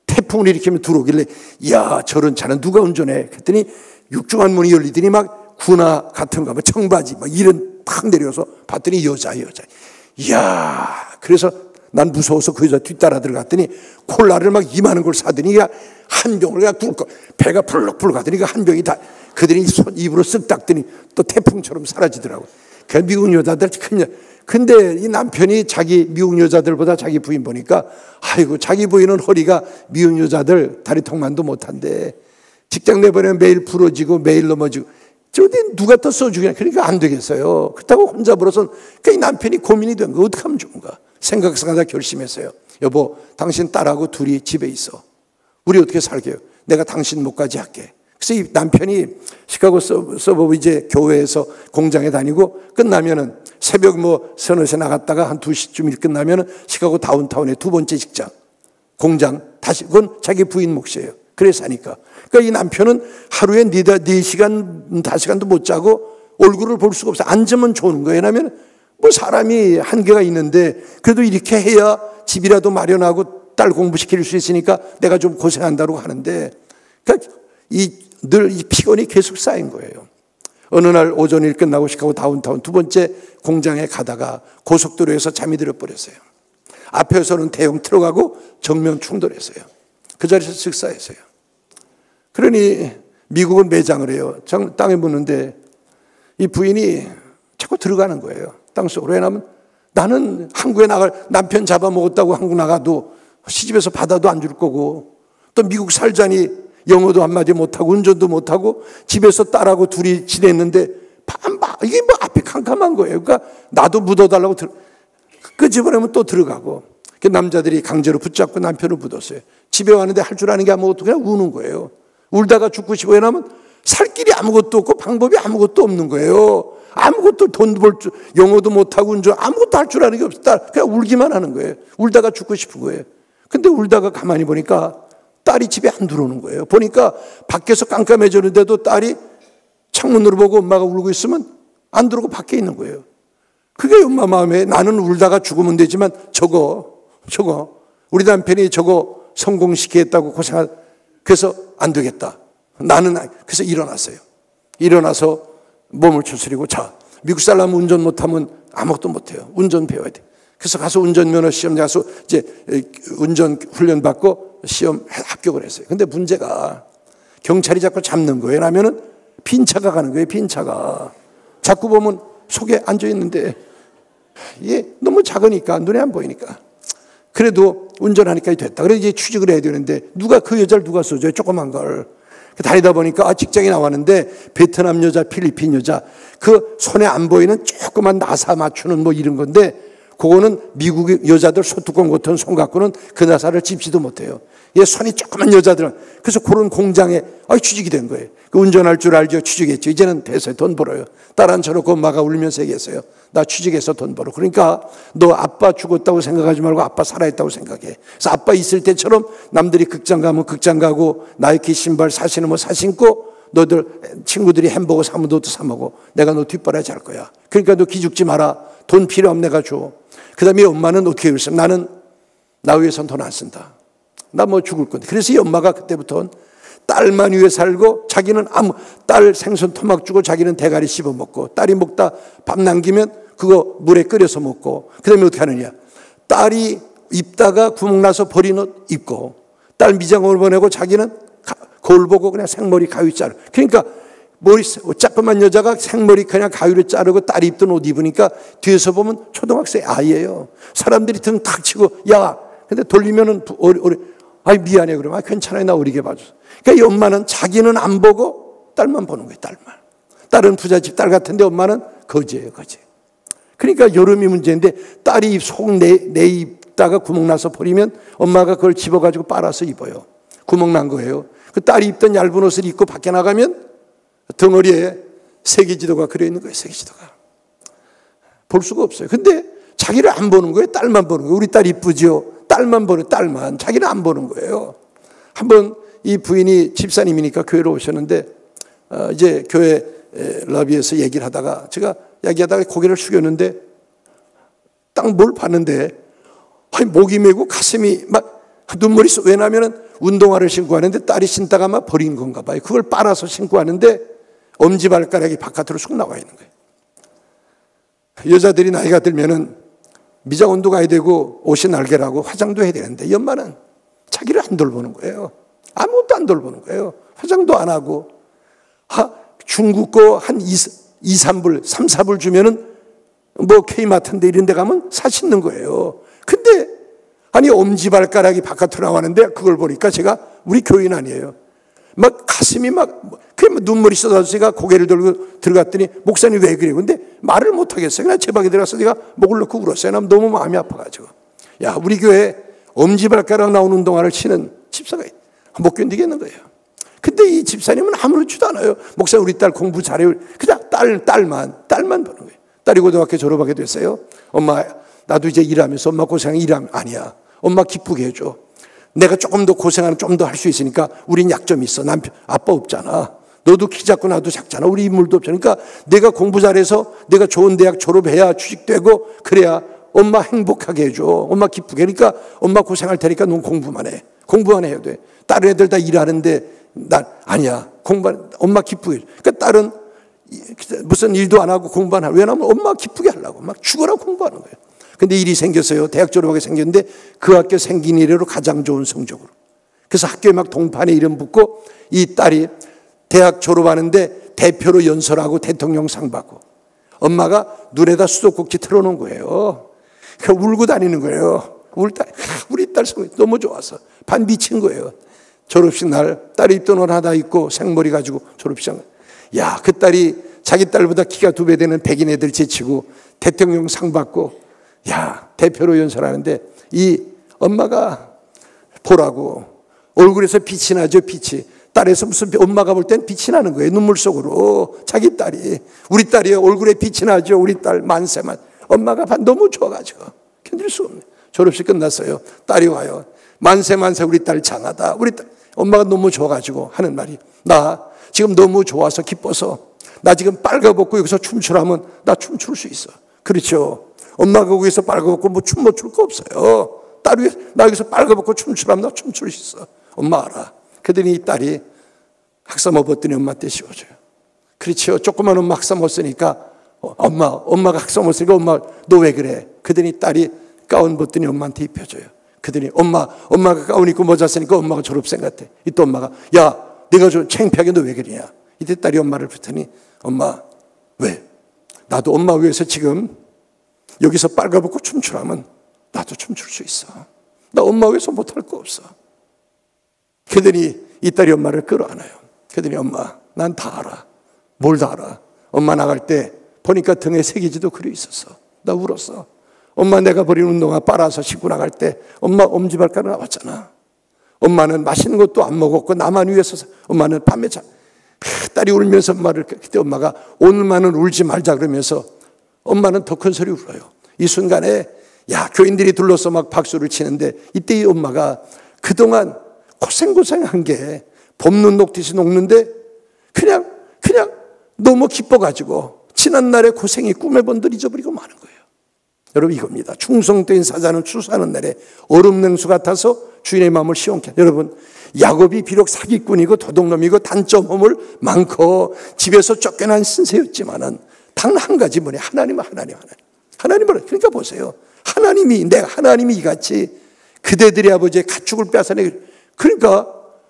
태풍을 일으키면 들어오길래, 저런 차는 누가 운전해? 그랬더니 육중한 문이 열리더니 막 군화 같은 거, 청바지 막 이런 팍 내려서 봤더니 여자. 그래서 난 무서워서 그 여자 뒤따라 들어갔더니 콜라를 막 이만한 걸 사더니 한 병을 그냥 뚫고 배가 불룩불룩 하더니 한 병이 다 그들이 입으로 쓱 닦더니 또 태풍처럼 사라지더라고. 그 미국 여자들 근데 이 남편이 미국 여자들보다 자기 부인 보니까, 자기 부인은 허리가 미국 여자들 다리통만도 못한데 직장 내보내면 매일 부러지고 매일 넘어지고 저기 누가 더 써주냐. 그러니까 안 되겠어요. 그렇다고 혼자 벌어서 이 남편이 고민이 된 거 어떻게 하면 좋은가 생각하다 결심했어요. 여보, 당신 딸하고 둘이 집에 있어. 우리 어떻게 살게요? 내가 당신 목까지 할게. 그래서 이 남편이 시카고 서버브 이제 교회에서 공장에 다니고 끝나면은 새벽 서너시에 나갔다가 한 2시쯤 일 끝나면은 시카고 다운타운의 두 번째 직장 공장 다시, 그건 자기 부인 몫이에요. 그래 사니까. 그러니까 이 남편은 하루에 4시간 5시간도 못 자고 얼굴을 볼 수가 없어요. 앉으면 좋은 거예요. 왜냐하면 사람이 한계가 있는데 그래도 이렇게 해야 집이라도 마련하고 딸 공부시킬 수 있으니까 내가 좀 고생한다고 하는데, 그러니까 늘 이 피곤이 계속 쌓인 거예요. 어느 날 오전 일 끝나고 시카고 다운타운 두 번째 공장에 가다가 고속도로에서 잠이 들어버렸어요. 앞에서는 대형 트럭하고 정면 충돌했어요. 그 자리에서 즉사했어요. 그러니 미국은 매장을 해요. 땅에 묻는데 이 부인이 자꾸 들어가는 거예요. 땅속으로. 왜냐하면 나는 한국에 남편 잡아먹었다고 한국 나가도 시집에서 받아도 안 줄 거고, 또 미국 살자니 영어도 한마디 못하고 운전도 못하고 집에서 딸하고 둘이 지냈는데 이게 뭐 앞이 캄캄한 거예요. 그러니까 나도 묻어달라고 끄집어내면 또 들어가고, 남자들이 강제로 붙잡고 남편을 묻었어요. 집에 왔는데 할 줄 아는 게 아무것도, 그냥 우는 거예요. 울다가 죽고 싶어. 왜냐하면 살 길이 아무것도 없고 방법이 아무것도 없는 거예요. 아무것도 돈 벌 줄, 영어도 못하고 운전 아무것도 할 줄 아는 게 없어. 그냥 울기만 하는 거예요. 울다가 죽고 싶은 거예요. 근데 울다가 가만히 보니까 딸이 집에 안 들어오는 거예요. 보니까 밖에서 깜깜해졌는데도 딸이 창문으로 보고 엄마가 울고 있으면 안 들어오고 밖에 있는 거예요. 그게 엄마 마음에, 나는 울다가 죽으면 되지만 저거 우리 남편이 저거 성공시키겠다고 그래서 안 되겠다. 그래서 일어났어요. 일어나서 몸을 추스리고, 자, 미국 사람 운전 못하면 아무것도 못해요. 운전 배워야 돼. 그래서 가서 운전면허 시험 가서 이제 운전 훈련 받고 시험 합격을 했어요. 근데 문제가 경찰이 자꾸 잡는 거예요. 왜냐하면은 빈차가 가는 거예요. 빈차가 자꾸 보면 속에 앉아 있는데 이게 너무 작으니까 눈에 안 보이니까. 그래도 운전하니까 됐다. 그래서 이제 취직을 해야 되는데 그 여자를 누가 써줘요? 조그만 걸. 다니다 보니까 직장에 나왔는데 베트남 여자, 필리핀 여자, 그 손에 안 보이는 조그만 나사 맞추는 뭐 이런 건데, 그거는 미국 여자들 소뚜껑 같은 손 갖고는 그 나사를 짚지도 못해요. 얘 손이 조그만 여자들은. 그래서 그런 공장에 취직이 된 거예요. 운전할 줄 알죠? 취직했죠. 이제는 됐어요. 돈 벌어요. 딸 앉혀놓고 엄마가 울면서 얘기했어요. 나 취직해서 돈 벌어. 그러니까 너 아빠 죽었다고 생각하지 말고 아빠 살아있다고 생각해. 그래서 아빠 있을 때처럼 남들이 극장 가면 극장 가고 나이키 신발 사시는 뭐 사신고, 너들 친구들이 햄버거 사면 너도 사 먹어. 내가 너 뒷바라지 할 거야. 그러니까 너 기죽지 마라. 돈 필요 없으면 내가 줘. 그 다음에 엄마는 어떻게 했어요? 나는 나 위해서는 돈 안 쓴다. 나 뭐 죽을 건데. 그래서 이 엄마가 그때부터는 딸만 위해 살고, 자기는 딸 생선 토막 주고 자기는 대가리 씹어 먹고, 딸이 먹다 밥 남기면 그거 물에 끓여서 먹고, 그 다음에 어떻게 하느냐. 딸이 입다가 구멍 나서 버린 옷 입고, 딸 미장원을 보내고 자기는 거울 보고 그냥 생머리 가위 자르. 그러니까 조그만 여자가 생머리 그냥 가위로 자르고 딸이 입던 옷 입으니까 뒤에서 보면 초등학생 아이예요. 사람들이 등 탁 치고, 야, 근데 돌리면은 미안해. 그러면 괜찮아요. 나 어리게 봐줘. 그러니까 이 엄마는 자기는 안 보고 딸만 보는 거예요. 딸만. 딸은 부잣집 딸 같은데 엄마는 거지예요. 거지. 그러니까 여름이 문제인데 딸이 속 내입다가 구멍 나서 버리면 엄마가 그걸 집어가지고 빨아서 입어요. 구멍 난 거예요. 그 딸이 입던 얇은 옷을 입고 밖에 나가면 덩어리에 세계지도가 그려 있는 거예요. 세계지도가. 볼 수가 없어요. 근데 자기를 안 보는 거예요. 딸만 보는 거예요. 우리 딸 이쁘죠? 딸만 보는, 딸만. 자기는 안 보는 거예요. 한번 이 부인이 집사님이니까 교회로 오셨는데, 이제 교회 러비에서 얘기를 하다가, 제가 얘기하다가 고개를 숙였는데 딱 뭘 봤는데, 목이 메고 가슴이 막 눈물이 쏟. 왜냐하면 운동화를 신고 하는데 딸이 신다가 막 버린 건가 봐요. 그걸 빨아서 신고 하는데 엄지발가락이 바깥으로 쑥 나와 있는 거예요. 여자들이 나이가 들면은 미장원도 가야 되고 옷이 날개라고 화장도 해야 되는데, 이 엄마는 자기를 안 돌보는 거예요. 아무것도 안 돌보는 거예요. 화장도 안 하고. 중국 거 한 3, 4불 주면은 뭐 K마트인데 이런 데 가면 사 신는 거예요. 근데 엄지발가락이 바깥으로 나왔는데 그걸 보니까 제가, 우리 교인 아니에요. 막 가슴이 그냥 눈물이 쏟아져서 제가 고개를 들고 들어갔더니, 목사님 왜 그래요? 근데 말을 못 하겠어요. 그냥 제 방에 들어가서 제가 목을 넣고 울었어요. 너무 마음이 아파가지고. 야, 우리 교회 엄지발가락 나오는 운동화를 신은 집사가 못 견디겠는 거예요. 근데 이 집사님은 아무렇지도 않아요. 목사님 우리 딸 공부 잘해요. 그냥 딸만 보는 거예요. 딸이 고등학교 졸업하게 됐어요. 엄마, 나도 이제 일하면서 엄마 고생하면 일하면, 아니야. 엄마 기쁘게 해줘. 내가 조금 더 고생하면 좀 더 할 수 있으니까. 우린 약점이 있어. 남편, 아빠 없잖아. 너도 키 작고 나도 작잖아. 우리 인물도 없잖아. 그러니까 내가 공부 잘해서 내가 좋은 대학 졸업해야 취직되고, 그래야 엄마 행복하게 해줘. 엄마 기쁘게. 그러니까 엄마 고생할 테니까 넌 공부만 해. 공부만 해야 돼. 다른 애들 다 일하는데 난 아니야. 엄마 기쁘게 해줘. 그러니까 딸은 무슨 일도 안 하고 공부만 하고. 왜냐하면 엄마 기쁘게 하려고 막 죽어라 공부하는 거예요. 근데 일이 생겼어요. 대학 졸업하게 생겼는데 그 학교 생긴 이래로 가장 좋은 성적으로. 그래서 학교에 막 동판에 이름 붙고, 이 딸이 대학 졸업하는데 대표로 연설하고 대통령상 받고, 엄마가 눈에다 수도꼭지 틀어놓은 거예요. 그러니까 울고 다니는 거예요. 우리 딸 성이 너무 좋아서 반 미친 거예요. 졸업식 날 딸이 입던 옷 하나 입고 생머리 가지고 졸업식. 야, 그 딸이 자기 딸보다 키가 2배 되는 백인 애들 제치고 대통령 상 받고, 야, 대표로 연설하는데 이 엄마가 보라고 얼굴에서 빛이 나죠, 빛이. 딸에서 무슨 엄마가 볼 땐 빛이 나는 거예요. 눈물 속으로. 자기 딸이, 우리 딸이 얼굴에 빛이 나죠. 우리 딸 만세만. 엄마가 너무 좋아가지고 견딜 수 없네. 졸업식 끝났어요. 딸이 와요. 만세 우리 딸 장하다. 우리 딸. 엄마가 너무 좋아가지고 하는 말이, 나 지금 너무 좋아서 기뻐서 나 지금 빨가벗고 여기서 춤추라면 나 춤출 수 있어. 그렇죠. 엄마가 거기서 빨가벗고 뭐 춤 못 출 거 없어요. 딸이 나 여기서 빨가벗고 춤추라면 나 춤출 수 있어. 엄마 알아. 그러더니 이 딸이 학사모 벗더니 엄마한테 씌워줘요. 그렇죠. 조그만 엄마 학사모 쓰니까 엄마가 학사모 쓰니까 엄마 너 왜 그래? 그러더니 딸이 가운 벗더니 엄마한테 입혀줘요. 그러더니 엄마가 가운 입고 모자 쓰니까 엄마가 졸업생 같아. 이때 엄마가, 야, 내가 좀 창피하게 너 왜 그러냐? 이때 딸이 엄마를 붙더니, 엄마 왜? 나도 엄마 위해서 지금 여기서 빨가벗고 춤추라면 나도 춤출 수 있어. 나 엄마 위해서 못할 거 없어. 그러더니 이 딸이 엄마를 끌어안아요. 그러더니 엄마, 난 다 알아. 뭘 다 알아? 엄마 나갈 때 보니까 등에 새기지도 그려 있었어. 나 울었어. 엄마 내가 버린 운동화 빨아서 신고 나갈 때 엄마 엄지발가락 나왔잖아. 엄마는 맛있는 것도 안 먹었고 나만 위해서 엄마는 밤에 딸이 울면서 엄마를, 그때 엄마가 오늘만은 울지 말자 그러면서 엄마는 더 큰 소리 울어요. 이 순간에 야, 교인들이 둘러서 막 박수를 치는데 이때 이 엄마가 그동안 고생한 게 봄눈 녹듯이 녹는데 그냥 너무 기뻐가지고 지난날의 고생이 꿈에 번들 잊어버리고 마는 거예요. 여러분 이겁니다. 충성된 사자는 추수하는 날에 얼음냉수 같아서 주인의 마음을 시원케. 여러분 야곱이 비록 사기꾼이고 도둑놈이고 단점허물 많고 집에서 쫓겨난 신세였지만은 단 한 가지 뭐냐? 하나님을. 그러니까 보세요. 하나님이 이같이 그대들의 아버지의 가축을 빼앗아내. 그러니까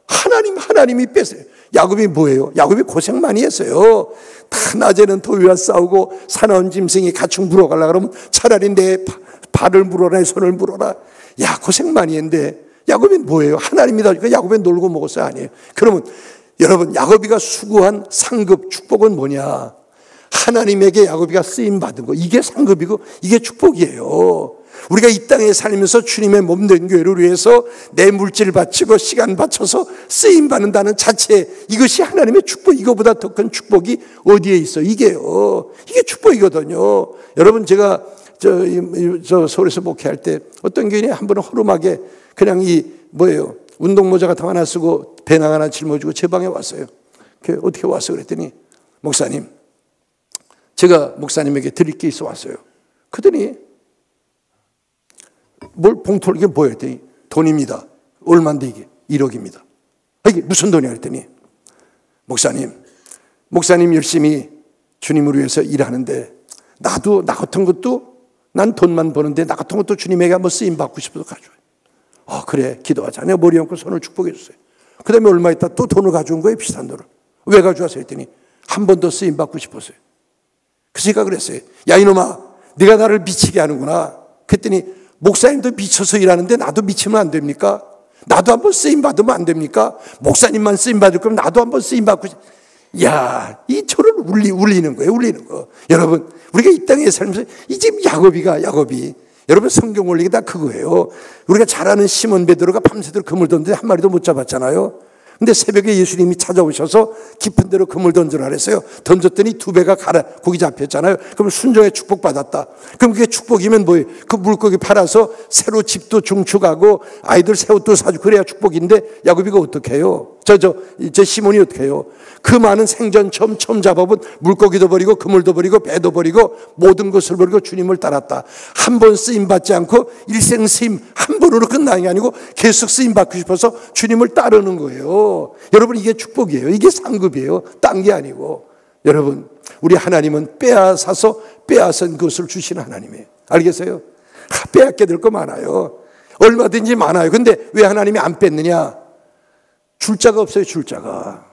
하나님이 뺐어요. 야곱이 뭐예요? 야곱이 고생 많이 했어요. 다 낮에는 더위와 싸우고 사나운 짐승이 가축 물어가려고 그러면 차라리 내 발을 물어라, 손을 물어라. 야, 고생 많이 했는데 야곱이 뭐예요? 하나님이다. 그러니까 야곱이 놀고 먹었어요? 아니에요. 그러면 여러분 야곱이가 수고한 상급 축복은 뭐냐? 하나님에게 야곱이가 쓰임받은 거. 이게 상급이고 이게 축복이에요. 우리가 이 땅에 살면서 주님의 몸된 교회를 위해서 내 물질 바치고 시간 바쳐서 쓰임받는다는 자체, 이것이 하나님의 축복. 이거보다 더 큰 축복이 어디에 있어? 이게요. 이게 축복이거든요. 여러분 제가 저 서울에서 목회할 때 어떤 교인이 한 번은 허름하게 그냥 운동모자 같은 거 하나 쓰고 배낭 하나 짊어지고 제 방에 왔어요. 어떻게 왔어? 그랬더니 목사님, 제가 목사님에게 드릴 게 있어 왔어요. 그러더니 봉투를, 이게 뭐예요? 했더니 돈입니다. 얼마인데 이게? 1억입니다. 이게 무슨 돈이야? 그랬더니 목사님 열심히 주님을 위해서 일하는데 나도 나 같은 것도, 난 돈만 버는데 나 같은 것도 주님에게 한번 쓰임 받고 싶어서 가져와요. 그래, 기도하자. 내가 머리 얹고 손을 축복해 줬어요. 그 다음에 얼마 있다 또 돈을 가져온 거예요. 비슷한 돈을. 왜 가져왔어요? 했더니 한 번 더 쓰임 받고 싶었어요. 그래서 제가 그랬어요. 야, 이놈아, 네가 나를 미치게 하는구나. 그랬더니 목사님도 미쳐서 일하는데 나도 미치면 안 됩니까? 나도 한번 쓰임 받으면 안 됩니까? 목사님만 쓰임 받을 거면 나도 한번 쓰임 받고. 야, 이 저를 울리는 거예요. 울리는 거. 여러분, 우리가 이 땅에 살면서 이 지금 야곱이 여러분 성경 원리가 다 그거예요. 우리가 잘 아는 시몬 베드로가 밤새도록 그물 던졌는데 한 마리도 못 잡았잖아요. 근데 새벽에 예수님이 찾아오셔서 깊은 데로 그물 던져라 그랬어요. 던졌더니 2배가 고기 잡혔잖아요. 그럼 순종의 축복받았다. 그럼 그게 축복이면 뭐예요? 그 물고기 팔아서 새로 집도 중축하고 아이들 새 옷도 사주고 그래야 축복인데 야곱이가 어떻게 해요? 저 시몬이 어떻게 해요? 그 많은 생전 처음 잡아본 물고기도 버리고 그물도 버리고 배도 버리고 모든 것을 버리고 주님을 따랐다. 한 번 쓰임받지 않고 일생 쓰임 한 번으로 끝나는 게 아니고 계속 쓰임받고 싶어서 주님을 따르는 거예요. 여러분 이게 축복이에요. 이게 상급이에요. 딴 게 아니고. 여러분 우리 하나님은 빼앗은 것을 주시는 하나님이에요. 알겠어요? 빼앗게 될 거 많아요. 얼마든지 많아요. 근데 왜 하나님이 안 뺐느냐? 줄 자가 없어요. 줄 자가.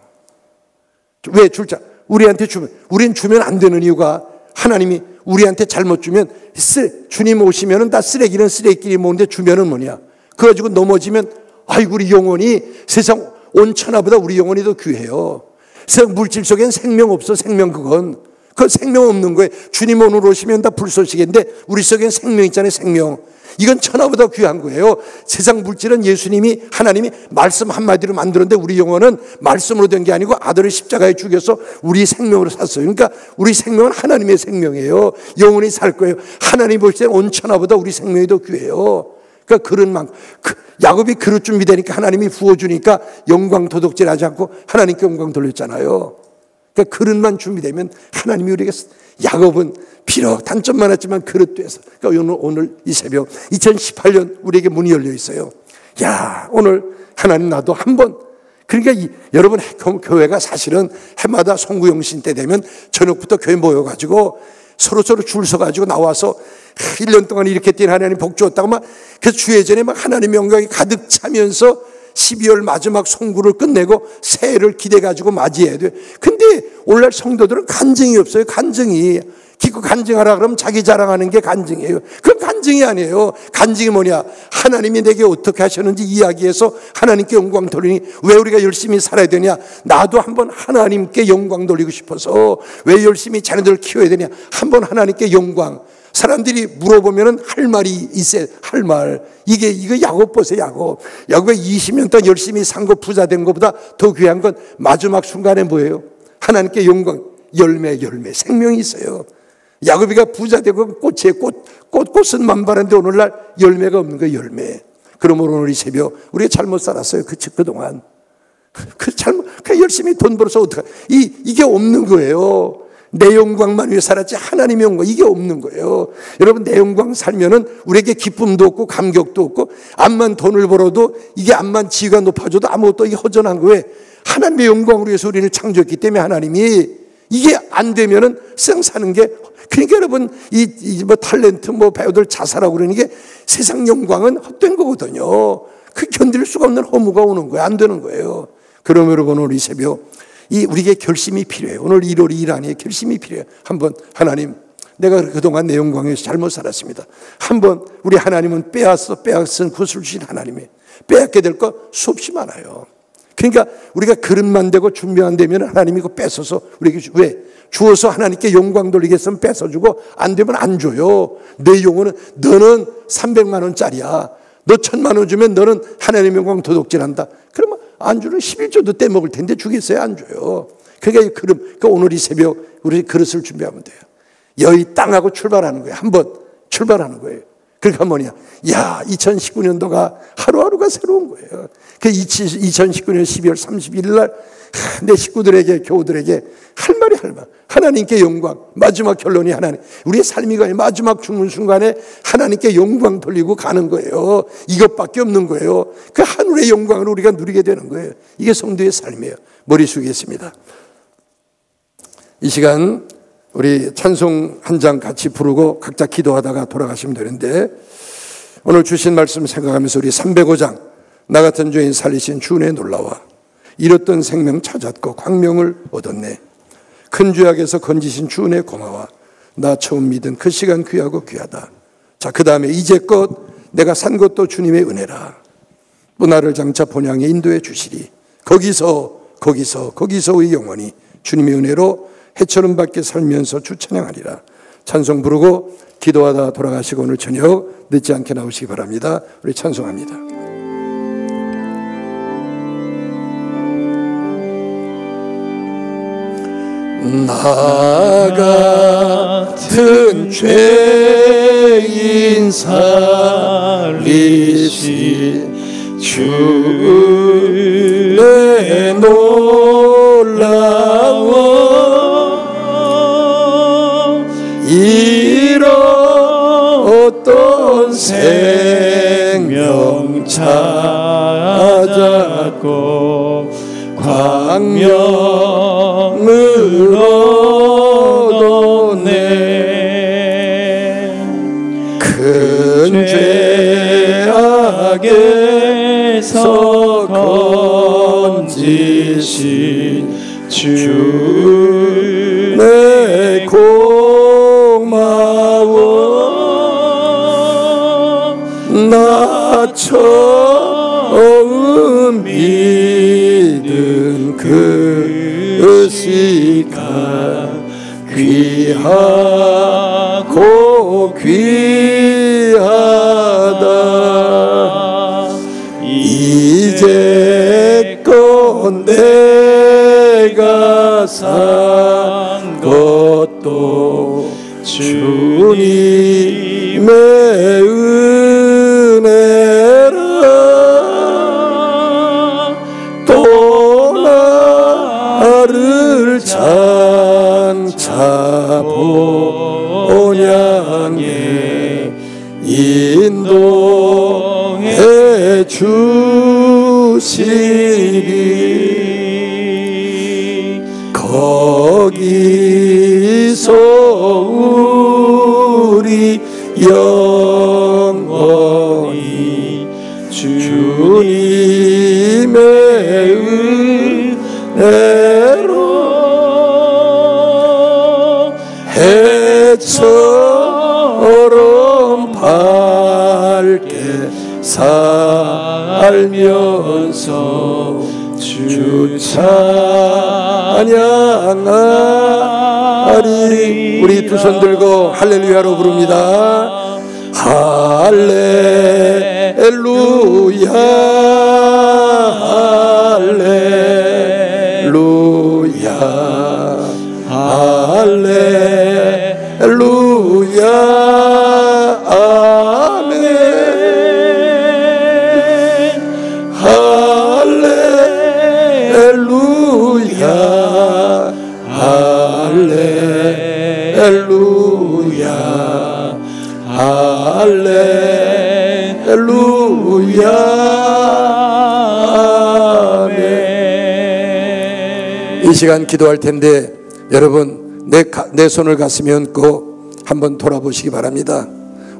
왜 줄 자? 우리한테 주면, 우린 주면 안 되는 이유가 하나님이 우리한테 잘못 주면 주님 오시면은 다 쓰레기는 쓰레기끼리 모으는데 주면은 뭐냐? 그거 가지고 넘어지면 아이고 우리 영혼이 세상 온 천하보다 우리 영혼이 더 귀해요. 세상 물질 속엔 생명 없어. 생명 그건 생명 없는 거예요. 주님 오늘 오시면 다 불쏘시개인데 우리 속엔 생명 있잖아요. 생명. 이건 천하보다 귀한 거예요. 세상 물질은 예수님이 하나님이 말씀 한마디로 만들었는데 우리 영혼은 말씀으로 된 게 아니고 아들을 십자가에 죽여서 우리 생명으로 샀어요. 그러니까 우리 생명은 하나님의 생명이에요. 영원히 살 거예요. 하나님 볼 때 온 천하보다 우리 생명이 더 귀해요. 그러니까 그릇만 야곱이 그릇 준비되니까 하나님이 부어주니까 영광 도둑질 하지 않고 하나님께 영광 돌렸잖아요. 그러니까 그릇만 준비되면 하나님이 우리에게 야곱은 비록 단점 많았지만 그릇도 해서 그러니까 오늘 이 새벽 2018년 우리에게 문이 열려 있어요. 야 오늘 하나님 나도 한번 그러니까 여러분 교회가 사실은 해마다 송구영신 때 되면 저녁부터 교회 모여가지고 서로 줄 서가지고 나와서 1년 동안 이렇게 뛴 하나님 복 주었다고 막 그래서 주예전에 막 하나님의 영광이 가득 차면서 12월 마지막 송구를 끝내고 새해를 기대가지고 맞이해야 돼요. 근데 오늘날 성도들은 간증이 없어요. 간증이. 기껏 간증하라 그러면 자기 자랑하는 게 간증이에요. 그건 간증이 아니에요. 간증이 뭐냐? 하나님이 내게 어떻게 하셨는지 이야기해서 하나님께 영광 돌리니 왜 우리가 열심히 살아야 되냐? 나도 한번 하나님께 영광 돌리고 싶어서 왜 열심히 자녀들을 키워야 되냐? 한번 하나님께 영광. 사람들이 물어보면은 할 말이 있어요. 할 말. 이거 야곱 보세요, 야곱. 야곱이 20년 동안 열심히 산 거 부자 된 것보다 더 귀한 건 마지막 순간에 뭐예요? 하나님께 영광, 열매, 생명이 있어요. 야곱이가 부자 되고 꽃은 만발한데 오늘날 열매가 없는 거예요, 열매. 그러므로 오늘 이 새벽 우리가 잘못 살았어요. 그동안. 열심히 돈 벌어서 어떡해. 이게 없는 거예요. 내 영광만 위해 살았지 하나님의 영광 이게 없는 거예요. 여러분 내 영광 살면은 우리에게 기쁨도 없고 감격도 없고 암만 돈을 벌어도 이게 암만 지위가 높아져도 아무것도 이게 허전한 거예요. 하나님의 영광을 위해서 우리를 창조했기 때문에 하나님이 이게 안 되면은 세상 사는 게 그러니까 여러분 뭐 탤런트 뭐 배우들 자살하고 그러는 게 세상 영광은 헛된 거거든요. 그 견딜 수가 없는 허무가 오는 거예요. 안 되는 거예요. 그러면 여러분 오늘 이 새벽 우리에게 결심이 필요해요. 오늘 1월 2일 안에 결심이 필요해요. 한번 하나님 내가 그동안 내 영광에서 잘못 살았습니다. 한번 우리 하나님은 빼앗은 구슬 주신 하나님이 빼앗게 될 거 수없이 많아요. 그러니까 우리가 그릇만 되고 준비 안 되면 하나님이 그거 뺏어서 우리에게 왜? 주어서 하나님께 영광 돌리겠으면 뺏어주고 안 되면 안 줘요. 내 영혼은 너는 300만 원짜리야. 너 1000만 원 주면 너는 하나님의 영광 도둑질한다. 그러면 안 주는 11조도 떼먹을 텐데 주겠어요? 안 줘요. 그러니까 그러니까 오늘 이 새벽 우리 그릇을 준비하면 돼요. 여기 땅하고 출발하는 거예요. 한번 출발하는 거예요. 그러니까 뭐냐? 야, 2019년도가 하루하루가 새로운 거예요. 그 2019년 12월 31일 날 내 식구들에게 교우들에게 할 말이 하나님께 영광. 마지막 결론이 하나님. 우리의 삶이 마지막 죽는 순간에 하나님께 영광 돌리고 가는 거예요. 이것밖에 없는 거예요. 그 하늘의 영광을 우리가 누리게 되는 거예요. 이게 성도의 삶이에요. 머리 숙이겠습니다. 이 시간 우리 찬송 한 장 같이 부르고 각자 기도하다가 돌아가시면 되는데 오늘 주신 말씀 생각하면서 우리 305장 나 같은 죄인 살리신 주 은혜에 놀라와 잃었던 생명 찾았고 광명을 얻었네. 큰 죄악에서 건지신 주 은혜 고마워. 나 처음 믿은 그 시간 귀하고 귀하다. 자, 그 다음에 이제껏 내가 산 것도 주님의 은혜라. 또 나를 장차 본향에 인도해 주시리. 거기서 우리 영원히 주님의 은혜로 해처럼 밖에 살면서 주 찬양하리라. 찬송 부르고 기도하다 돌아가시고 오늘 저녁 늦지 않게 나오시기 바랍니다. 우리 찬송합니다. 나 같은 죄인 살리신 주 내 놀라워 잃었던 생명 찾았고 광명을 얻었네. 큰 죄악에서 건지신 주 내 고마워 처음 믿은 그 시간 귀하고 귀하다. 이제껏 내가 산 것도 주님의 은혜라. 또 나를 장차 본향에 인도해 주시리. 거기서 우리 영원히 주님의 은혜로 해처럼 밝게 살면서 주 찬양하리. 우리 두 손 들고 할렐루야로 부릅니다. 할렐루야 할렐루야 할렐루야 아멘. 할렐루야 할렐루야 할렐루야 아멘. 이 시간 기도할 텐데 여러분 내 손을 가슴에 얹고 한번 돌아보시기 바랍니다.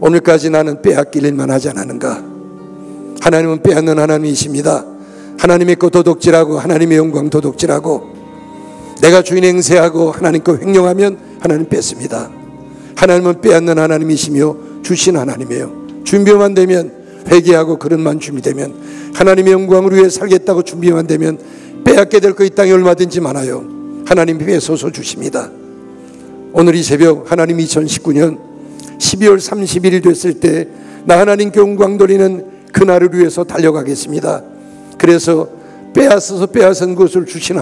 오늘까지 나는 빼앗길 일만 하지 않았는가? 하나님은 빼앗는 하나님이십니다. 하나님의 거 도둑질하고 하나님의 영광 도둑질하고 내가 주인 행세하고 하나님 거 횡령하면 하나님 뺏습니다. 하나님은 빼앗는 하나님이시며 주신 하나님이에요. 준비만 되면 회개하고 그릇만 준비되면 하나님의 영광을 위해 살겠다고 준비만 되면 빼앗게 될 거 이 땅에 얼마든지 많아요. 하나님이 뺏어서 주십니다. 오늘 이 새벽 하나님 2019년 12월 31일 됐을 때 나 하나님께 영광 돌리는 그날을 위해서 달려가겠습니다. 그래서 빼앗은 것을 주신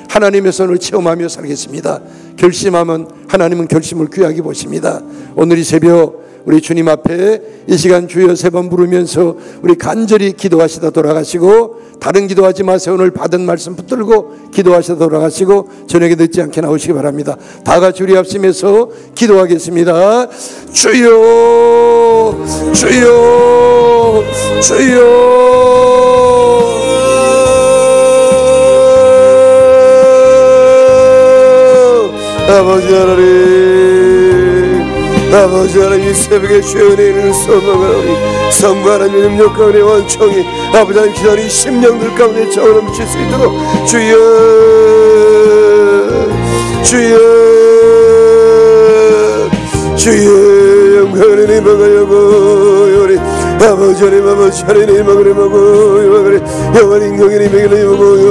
하나님의 손을 체험하며 살겠습니다. 결심하면 하나님은 결심을 귀하게 보십니다. 오늘 이 새벽 우리 주님 앞에 이 시간 주여 3번 부르면서 우리 간절히 기도하시다 돌아가시고, 다른 기도하지 마세요. 오늘 받은 말씀 붙들고 기도하시다 돌아가시고 저녁에 늦지 않게 나오시기 바랍니다. 다 같이 우리 합심해서 기도하겠습니다. 주여 주여 주여 아버지 하나님, 아버지 하나님, 이 새벽에 주의 은혜를 소망하오니 성부 하나님의 능력 가운데 원청이 아버지 하나님 기다린 심령들 가운데 정을 넘칠 수 있도록 주여 주여 주여 영광을 임하려고 우리 아버지 하나님, 아버지 하나님 임하려고 영원히 인경을 임하려고